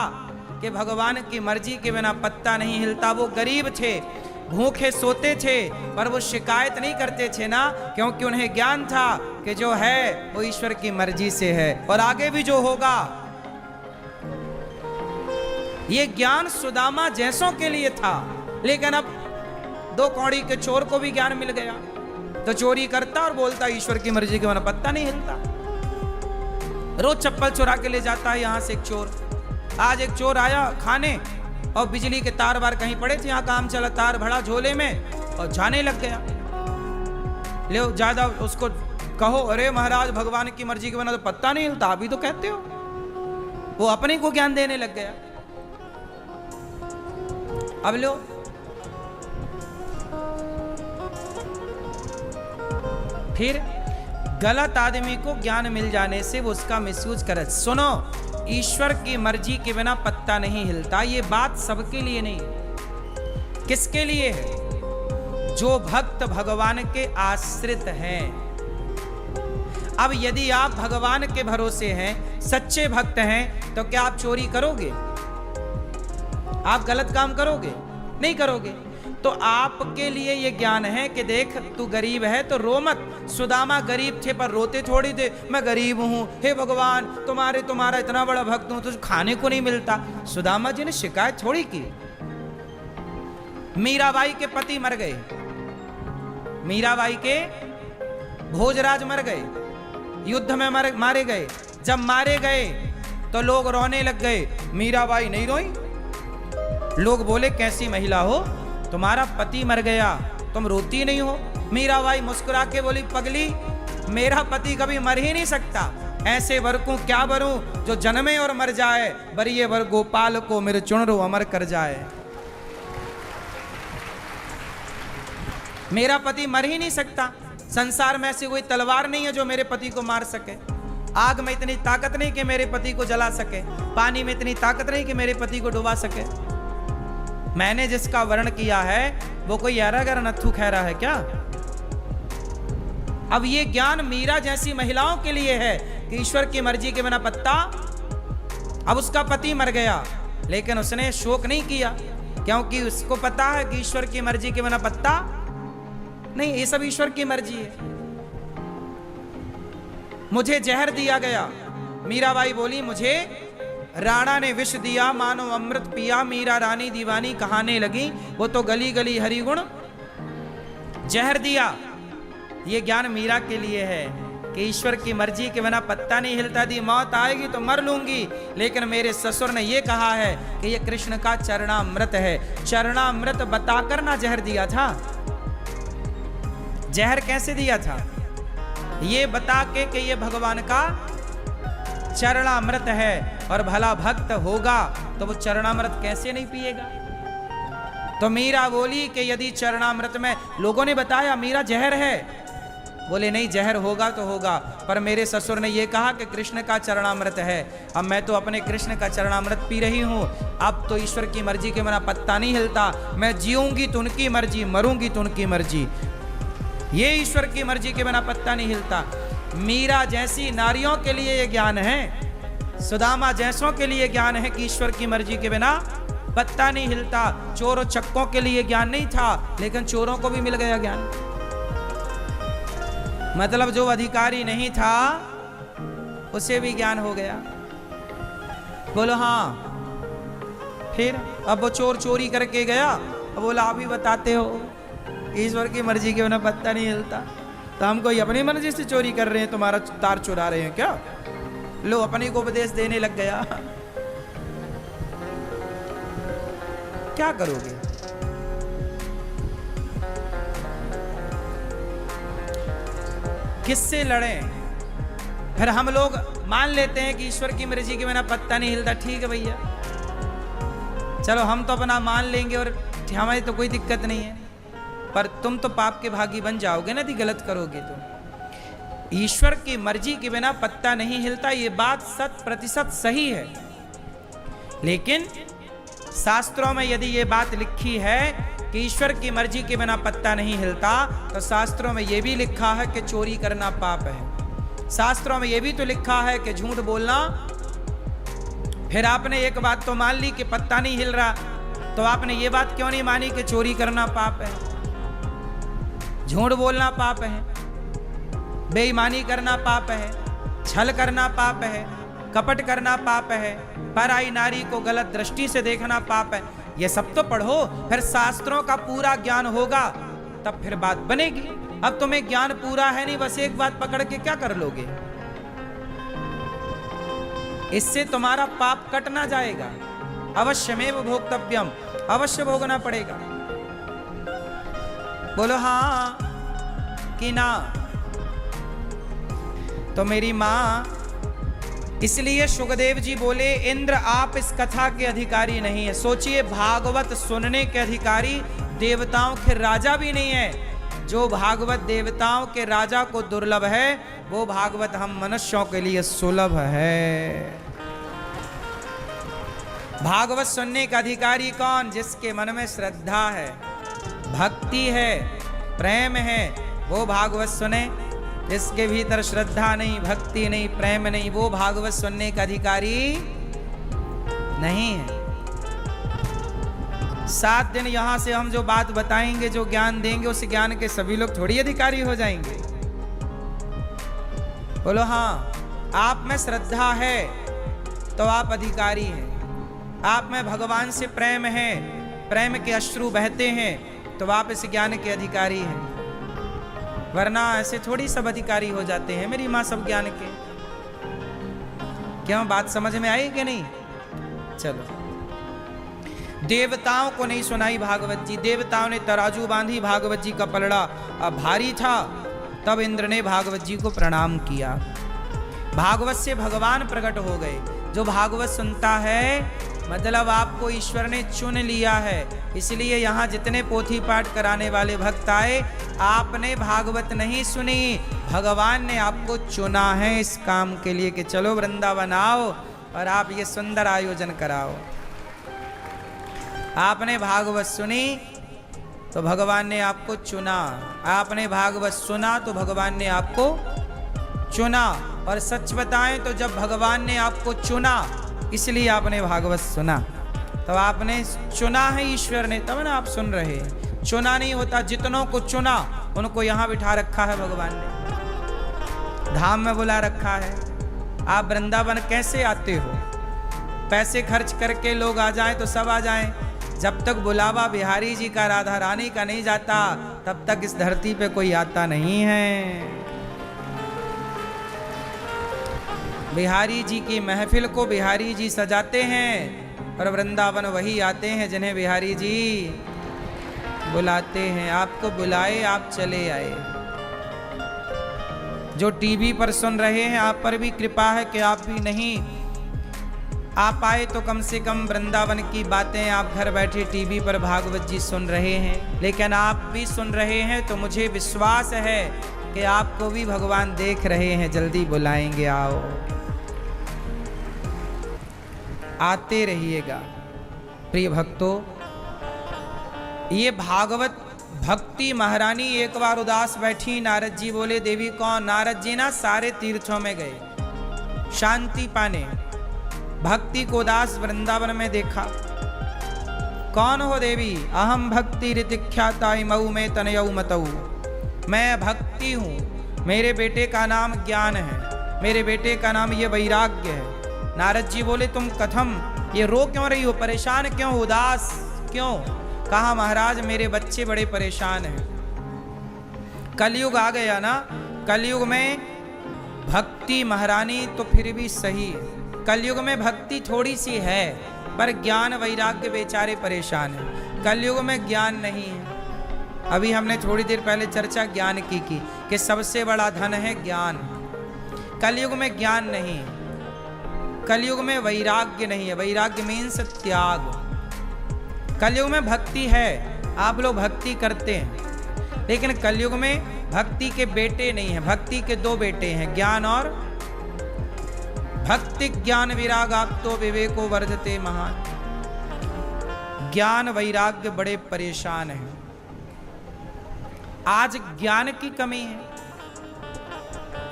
कि भगवान की मर्जी के बिना पत्ता नहीं हिलता। वो गरीब थे, भूखे सोते थे, पर वो शिकायत नहीं करते थे ना, क्योंकि उन्हें ज्ञान था कि जो है वो ईश्वर की मर्जी से है और आगे भी जो होगा। ये ज्ञान सुदामा जैसों के लिए था। लेकिन अब 2 कौड़ी के चोर को भी ज्ञान मिल गया तो चोरी करता और बोलता ईश्वर की मर्जी के बिना पत्ता नहीं हिलता। रोज चप्पल चुरा के ले जाता है यहां से एक चोर। आज एक चोर आया खाने और बिजली के तार वार कहीं पड़े थे, यहाँ काम चला, तार भरा झोले में और जाने लग गया। ले ज्यादा उसको कहो अरे महाराज भगवान की मर्जी के बिना तो पत्ता नहीं हिलता, अभी तो कहते हो। वो अपने को ज्ञान देने लग गया। अब लो फिर गलत आदमी को ज्ञान मिल जाने से वो उसका मिसयूज करे। सुनो, ईश्वर की मर्जी के बिना पत्ता नहीं हिलता, ये बात सबके लिए नहीं। किसके लिए है? जो भक्त भगवान के आश्रित हैं। अब यदि आप भगवान के भरोसे हैं, सच्चे भक्त हैं, तो क्या आप चोरी करोगे? आप गलत काम करोगे? नहीं करोगे। तो आपके लिए ये ज्ञान है कि देख तू गरीब है तो रो मत। सुदामा गरीब थे पर रोते थोड़ी थे, मैं गरीब हूं, हे भगवान तुम्हारा इतना बड़ा भक्त हूं, तुझे खाने को नहीं मिलता। सुदामा जी ने शिकायत थोड़ी की। मीराबाई के पति मर गए, मीराबाई के भोजराज मर गए, युद्ध में मारे गए। जब मारे गए तो लोग रोने लग गए, मीराबाई नहीं रोई। लोग बोले कैसी महिला हो, तुम्हारा पति मर गया, तुम रोती नहीं हो। मीराबाई मुस्कुरा के बोली, पगली मेरा पति कभी मर ही नहीं सकता। ऐसे वर को क्या वरूं जो जन्मे और मर जाए, बरिये वर गोपाल को मेरे चुनरो अमर कर जाए। मेरा पति मर ही नहीं सकता। संसार में ऐसी कोई तलवार नहीं है जो मेरे पति को मार सके। आग में इतनी ताकत नहीं कि मेरे पति को जला सके, पानी में इतनी ताकत नहीं कि मेरे पति को डुबा सके। मैंने जिसका वर्ण किया है वो कोई यारागर नत्थु खैरा है क्या? अब ये ज्ञान मीरा जैसी महिलाओं के लिए है कि ईश्वर की मर्जी के बिना पत्ता। अब उसका पति मर गया लेकिन उसने शोक नहीं किया, क्योंकि उसको पता है कि ईश्वर की मर्जी के बिना पत्ता नहीं, ये सब ईश्वर की मर्जी है। मुझे जहर दिया गया, मीराबाई बोली मुझे राणा ने विष दिया, मानो अमृत पिया, मीरा रानी दीवानी कहाने लगी, वो तो गली गली हरि गुण जहर दिया। ये ज्ञान मीरा के लिए है कि ईश्वर की मर्जी के बिना पत्ता नहीं हिलता। दी मौत आएगी तो मर लूंगी, लेकिन मेरे ससुर ने ये कहा है कि ये कृष्ण का चरणामृत है। चरणामृत बताकर ना जहर दिया था। जहर कैसे दिया था? ये बता के कि ये भगवान का चरणामृत है और भला भक्त होगा तो वो चरणामृत कैसे नहीं पिएगा। तो मीरा बोली कि यदि चरणामृत में, लोगों ने बताया मीरा जहर है, बोले नहीं जहर होगा तो होगा, पर मेरे ससुर ने यह कहा कि कृष्ण का चरणामृत है। अब मैं तो अपने कृष्ण का चरणामृत पी रही हूं। अब तो ईश्वर की मर्जी के बिना पत्ता नहीं हिलता। मैं जीऊंगी तो उनकी मर्जी, मरूंगी तो उनकी मर्जी। ये ईश्वर की मर्जी के बिना पत्ता नहीं हिलता। मीरा जैसी नारियों के लिए ये ज्ञान है, सुदामा जैसों के लिए ज्ञान है कि ईश्वर की मर्जी के बिना पत्ता नहीं हिलता। चोरों चक्कों के लिए ज्ञान नहीं था, लेकिन चोरों को भी मिल गया ज्ञान। मतलब जो अधिकारी नहीं था उसे भी ज्ञान हो गया। बोलो हाँ। फिर अब वो चोर चोरी करके गया, अब बोला आप ही बताते हो ईश्वर की मर्जी के बिना पत्ता नहीं हिलता, तो हम कोई अपनी मर्जी से चोरी कर रहे हैं, तुम्हारा तार चुरा रहे हैं क्या? लो अपने को उपदेश देने लग गया। क्या करोगे? किससे लड़ें? फिर हम लोग मान लेते हैं कि ईश्वर की मर्जी के बिना पत्ता नहीं हिलता। ठीक है भैया, चलो हम तो अपना मान लेंगे और हमारी तो कोई दिक्कत नहीं है, पर तुम तो पाप के भागी बन जाओगे ना यदि गलत करोगे तो। ईश्वर की मर्जी के बिना पत्ता नहीं हिलता, ये बात 100% सही है। लेकिन शास्त्रों में यदि ये बात लिखी है कि ईश्वर की मर्जी के बिना पत्ता नहीं हिलता, तो शास्त्रों में ये भी लिखा है कि चोरी करना पाप है। शास्त्रों में ये भी तो लिखा है कि झूठ बोलना। फिर आपने एक बात तो मान ली कि पत्ता नहीं हिल रहा, तो आपने ये बात क्यों नहीं मानी कि चोरी करना पाप है, झूठ बोलना पाप है, बेईमानी करना पाप है, छल करना पाप है, कपट करना पाप है, पराई नारी को गलत दृष्टि से देखना पाप है। ये सब तो पढ़ो, फिर शास्त्रों का पूरा ज्ञान होगा, तब फिर बात बनेगी। अब तुम्हें ज्ञान पूरा है नहीं, बस एक बात पकड़ के क्या कर लोगे? इससे तुम्हारा पाप कट ना जाएगा। अवश्यमेव भोक्तव्यम, अवश्य भोगना पड़ेगा। बोलो हाँ कि ना? तो मेरी मां, इसलिए सुखदेव जी बोले, इंद्र आप इस कथा के अधिकारी नहीं है। सोचिए, भागवत सुनने के अधिकारी देवताओं के राजा भी नहीं है। जो भागवत देवताओं के राजा को दुर्लभ है, वो भागवत हम मनुष्यों के लिए सुलभ है। भागवत सुनने का अधिकारी कौन? जिसके मन में श्रद्धा है, भक्ति है, प्रेम है, वो भागवत सुने। जिसके भीतर श्रद्धा नहीं, भक्ति नहीं, प्रेम नहीं, वो भागवत सुनने का अधिकारी नहीं है। 7 दिन यहां से हम जो बात बताएंगे, जो ज्ञान देंगे, उस ज्ञान के सभी लोग थोड़ी अधिकारी हो जाएंगे। बोलो हाँ। आप में श्रद्धा है तो आप अधिकारी हैं। आप में भगवान से प्रेम है, प्रेम के अश्रु बहते हैं, तो आप इस ज्ञान के अधिकारी हैं। वरना ऐसे थोड़ी सब अधिकारी हो जाते हैं मेरी माँ सब ज्ञान के। क्यों? बात समझ में आई कि नहीं? चलो, देवताओं को नहीं सुनाई भागवत जी। देवताओं ने तराजू बांधी, भागवत जी का पलड़ा अब भारी था, तब इंद्र ने भागवत जी को प्रणाम किया। भागवत से भगवान प्रकट हो गए। जो भागवत सुनता है, मतलब आपको ईश्वर ने चुन लिया है। इसलिए यहाँ जितने पोथी पाठ कराने वाले भक्त आए, आपने भागवत नहीं सुनी, भगवान ने आपको चुना है इस काम के लिए कि चलो वृंदावन आओ और आप ये सुंदर आयोजन कराओ। आपने भागवत सुनी तो भगवान ने आपको चुना, आपने भागवत सुना तो भगवान ने आपको चुना। और सच बताएं तो जब भगवान ने आपको चुना, इसलिए आपने भागवत सुना। तब आपने चुना है ईश्वर ने, तब ना आप सुन रहे हैं। चुना नहीं होता, जितनों को चुना उनको यहाँ बिठा रखा है भगवान ने, धाम में बुला रखा है। आप वृंदावन कैसे आते हो? पैसे खर्च करके लोग आ जाएं तो सब आ जाएं। जब तक बुलावा बिहारी जी का, राधा रानी का नहीं जाता, तब तक इस धरती पे कोई आता नहीं है। बिहारी जी की महफिल को बिहारी जी सजाते हैं और वृंदावन वही आते हैं जिन्हें बिहारी जी बुलाते हैं। आपको बुलाए, आप चले आए। जो टीवी पर सुन रहे हैं, आप पर भी कृपा है कि आप भी नहीं आप आए तो कम से कम वृंदावन की बातें आप घर बैठे टीवी पर भागवत जी सुन रहे हैं। लेकिन आप भी सुन रहे हैं तो मुझे विश्वास है कि आपको भी भगवान देख रहे हैं, जल्दी बुलाएंगे, आओ। आते रहिएगा। प्रिय भक्तों, ये भागवत भक्ति महारानी एक बार उदास बैठी। नारद जी बोले, देवी कौन? नारद जी ना सारे तीर्थों में गए शांति पाने। भक्ति को उदास वृंदावन में देखा। कौन हो देवी? अहम भक्ति ऋतिख्याता मऊ में तनयऊ मतऊ। मैं भक्ति हूँ, मेरे बेटे का नाम ज्ञान है, मेरे बेटे का नाम ये वैराग्य है। नारद जी बोले, तुम कथम, ये रो क्यों रही हो? परेशान क्यों, उदास क्यों? कहा, महाराज मेरे बच्चे बड़े परेशान हैं। कलयुग आ गया ना, कलयुग में भक्ति महारानी तो फिर भी सही है। कलयुग में भक्ति थोड़ी सी है, पर ज्ञान वैराग्य बेचारे परेशान हैं। कलयुग में ज्ञान नहीं है। अभी हमने थोड़ी देर पहले चर्चा ज्ञान की कि सबसे बड़ा धन है ज्ञान। कलयुग में ज्ञान नहीं है, कलयुग में वैराग्य नहीं है। वैराग्य मीन्स त्याग। कलयुग में भक्ति है, आप लोग भक्ति करते हैं, लेकिन कलयुग में भक्ति के बेटे नहीं हैं, भक्ति के दो बेटे हैं, ज्ञान और भक्ति ज्ञान विराग आपतो विवेको वर्धते महान। ज्ञान वैराग्य बड़े परेशान हैं। आज ज्ञान की कमी है,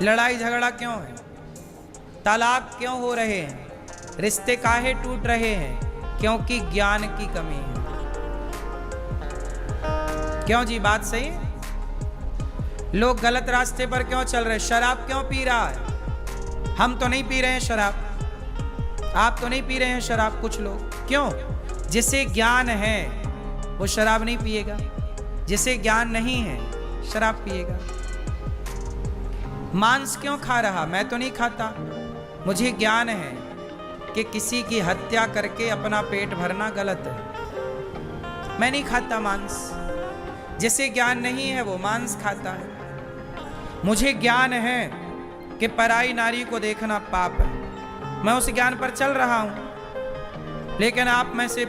लड़ाई झगड़ा क्यों है, तलाक क्यों हो रहे हैं, रिश्ते काहे टूट रहे हैं, क्योंकि ज्ञान की कमी है। क्यों जी, बात सही है? लोग गलत रास्ते पर क्यों चल रहे, शराब क्यों पी रहा है? हम तो नहीं पी रहे हैं शराब, आप तो नहीं पी रहे हैं शराब, कुछ लोग। क्यों? जिसे ज्ञान है वो शराब नहीं पिएगा, जिसे ज्ञान नहीं है शराब पिएगा। मांस क्यों खा रहा? मैं तो नहीं खाता, मुझे ज्ञान है कि किसी की हत्या करके अपना पेट भरना गलत है, मैं नहीं खाता मांस। जिसे ज्ञान नहीं है वो मांस खाता है। मुझे ज्ञान है कि पराई नारी को देखना पाप है, मैं उस ज्ञान पर चल रहा हूं। लेकिन आप में से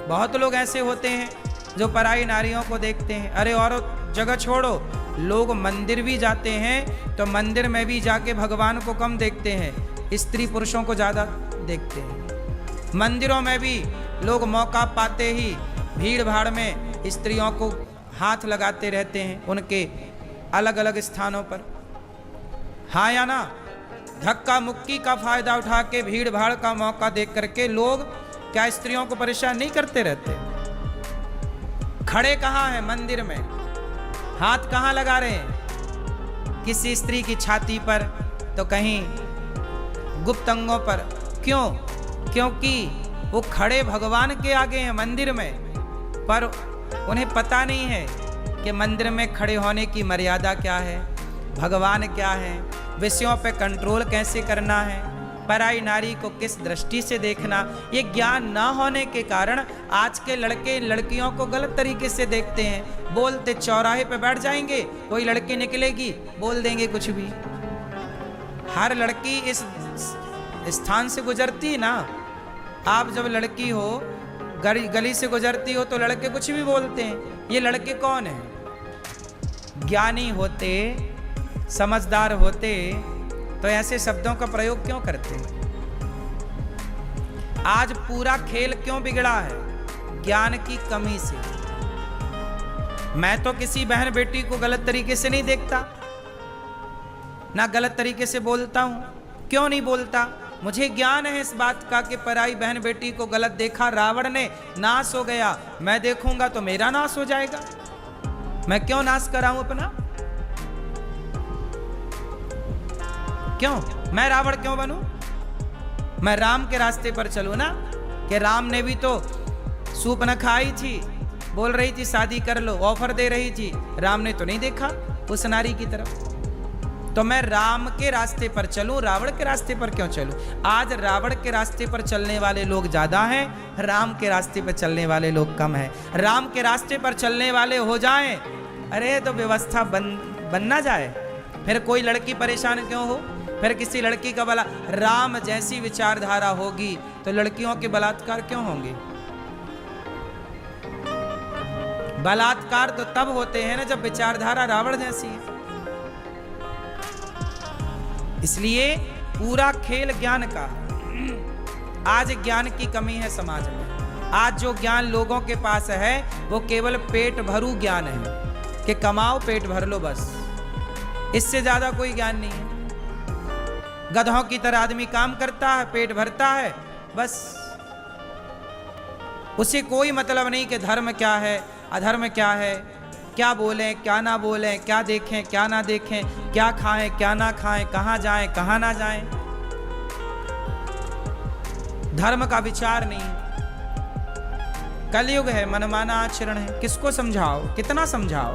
बहुत लोग ऐसे होते हैं जो पराई नारियों को देखते हैं। अरे औरत जगह छोड़ो, लोग मंदिर भी जाते हैं तो मंदिर में भी जाके भगवान को कम देखते हैं, स्त्री पुरुषों को ज़्यादा देखते हैं। मंदिरों में भी लोग मौका पाते ही भीड़ भाड़ में स्त्रियों को हाथ लगाते रहते हैं, उनके अलग अलग स्थानों पर। हाँ या ना? धक्का मुक्की का फायदा उठा के भीड़ भाड़ का मौका देख करके लोग क्या स्त्रियों को परेशान नहीं करते रहते? खड़े कहाँ हैं मंदिर में, हाथ कहाँ लगा रहे हैं? किसी स्त्री की छाती पर तो कहीं गुप्त अंगों पर। क्यों? क्योंकि वो खड़े भगवान के आगे हैं मंदिर में, पर उन्हें पता नहीं है कि मंदिर में खड़े होने की मर्यादा क्या है, भगवान क्या है, विषयों पे कंट्रोल कैसे करना है, पराई नारी को किस दृष्टि से देखना। ये ज्ञान ना होने के कारण आज के लड़के लड़कियों को गलत तरीके से देखते हैं। बोलते चौराहे पे बैठ जाएंगे, कोई लड़की निकलेगी बोल देंगे कुछ भी। हर लड़की इस स्थान से गुजरती ना, आप जब लड़की हो गली से गुजरती हो तो लड़के कुछ भी बोलते हैं। ये लड़के कौन हैं? ज्ञानी होते, समझदार होते तो ऐसे शब्दों का प्रयोग क्यों करते? आज पूरा खेल क्यों बिगड़ा है? ज्ञान की कमी से। मैं तो किसी बहन बेटी को गलत तरीके से नहीं देखता, ना गलत तरीके से बोलता हूं। क्यों नहीं बोलता? मुझे ज्ञान है इस बात का कि पराई बहन बेटी को गलत देखा, रावण ने नाश हो गया, मैं देखूंगा तो मेरा नाश हो जाएगा। मैं क्यों नाश कराऊं अपना? क्यों? मैं रावण क्यों बनूं? मैं राम के रास्ते पर चलूं ना, कि राम ने भी तो सूप न खाई थी, बोल रही थी शादी कर लो, ऑफर दे रही थी, राम ने तो नहीं देखा उस नारी की तरफ। तो मैं राम के रास्ते पर चलूं, रावण के रास्ते पर क्यों चलूं? आज रावण के रास्ते पर चलने वाले लोग ज्यादा हैं, राम के रास्ते पर चलने वाले लोग कम हैं। राम के रास्ते पर चलने वाले हो जाएं, अरे तो व्यवस्था बन ना जाए, फिर कोई लड़की परेशान क्यों हो? फिर किसी लड़की का भला राम जैसी विचारधारा होगी तो लड़कियों के बलात्कार क्यों होंगे? बलात्कार तो तब होते हैं ना जब विचारधारा रावण जैसी है। इसलिए पूरा खेल ज्ञान का है। आज ज्ञान की कमी है समाज में। आज जो ज्ञान लोगों के पास है वो केवल पेट भरू ज्ञान है कि कमाओ पेट भर लो, बस, इससे ज्यादा कोई ज्ञान नहीं है। गधों की तरह आदमी काम करता है, पेट भरता है, बस, उसे कोई मतलब नहीं कि धर्म क्या है, अधर्म क्या है, क्या बोलें क्या ना बोलें, क्या देखें क्या ना देखें, क्या खाएं क्या ना खाएं, कहाँ जाएं कहाँ ना जाएं। धर्म का विचार नहीं। कलयुग है, मनमाना आचरण है, किसको समझाओ, कितना समझाओ?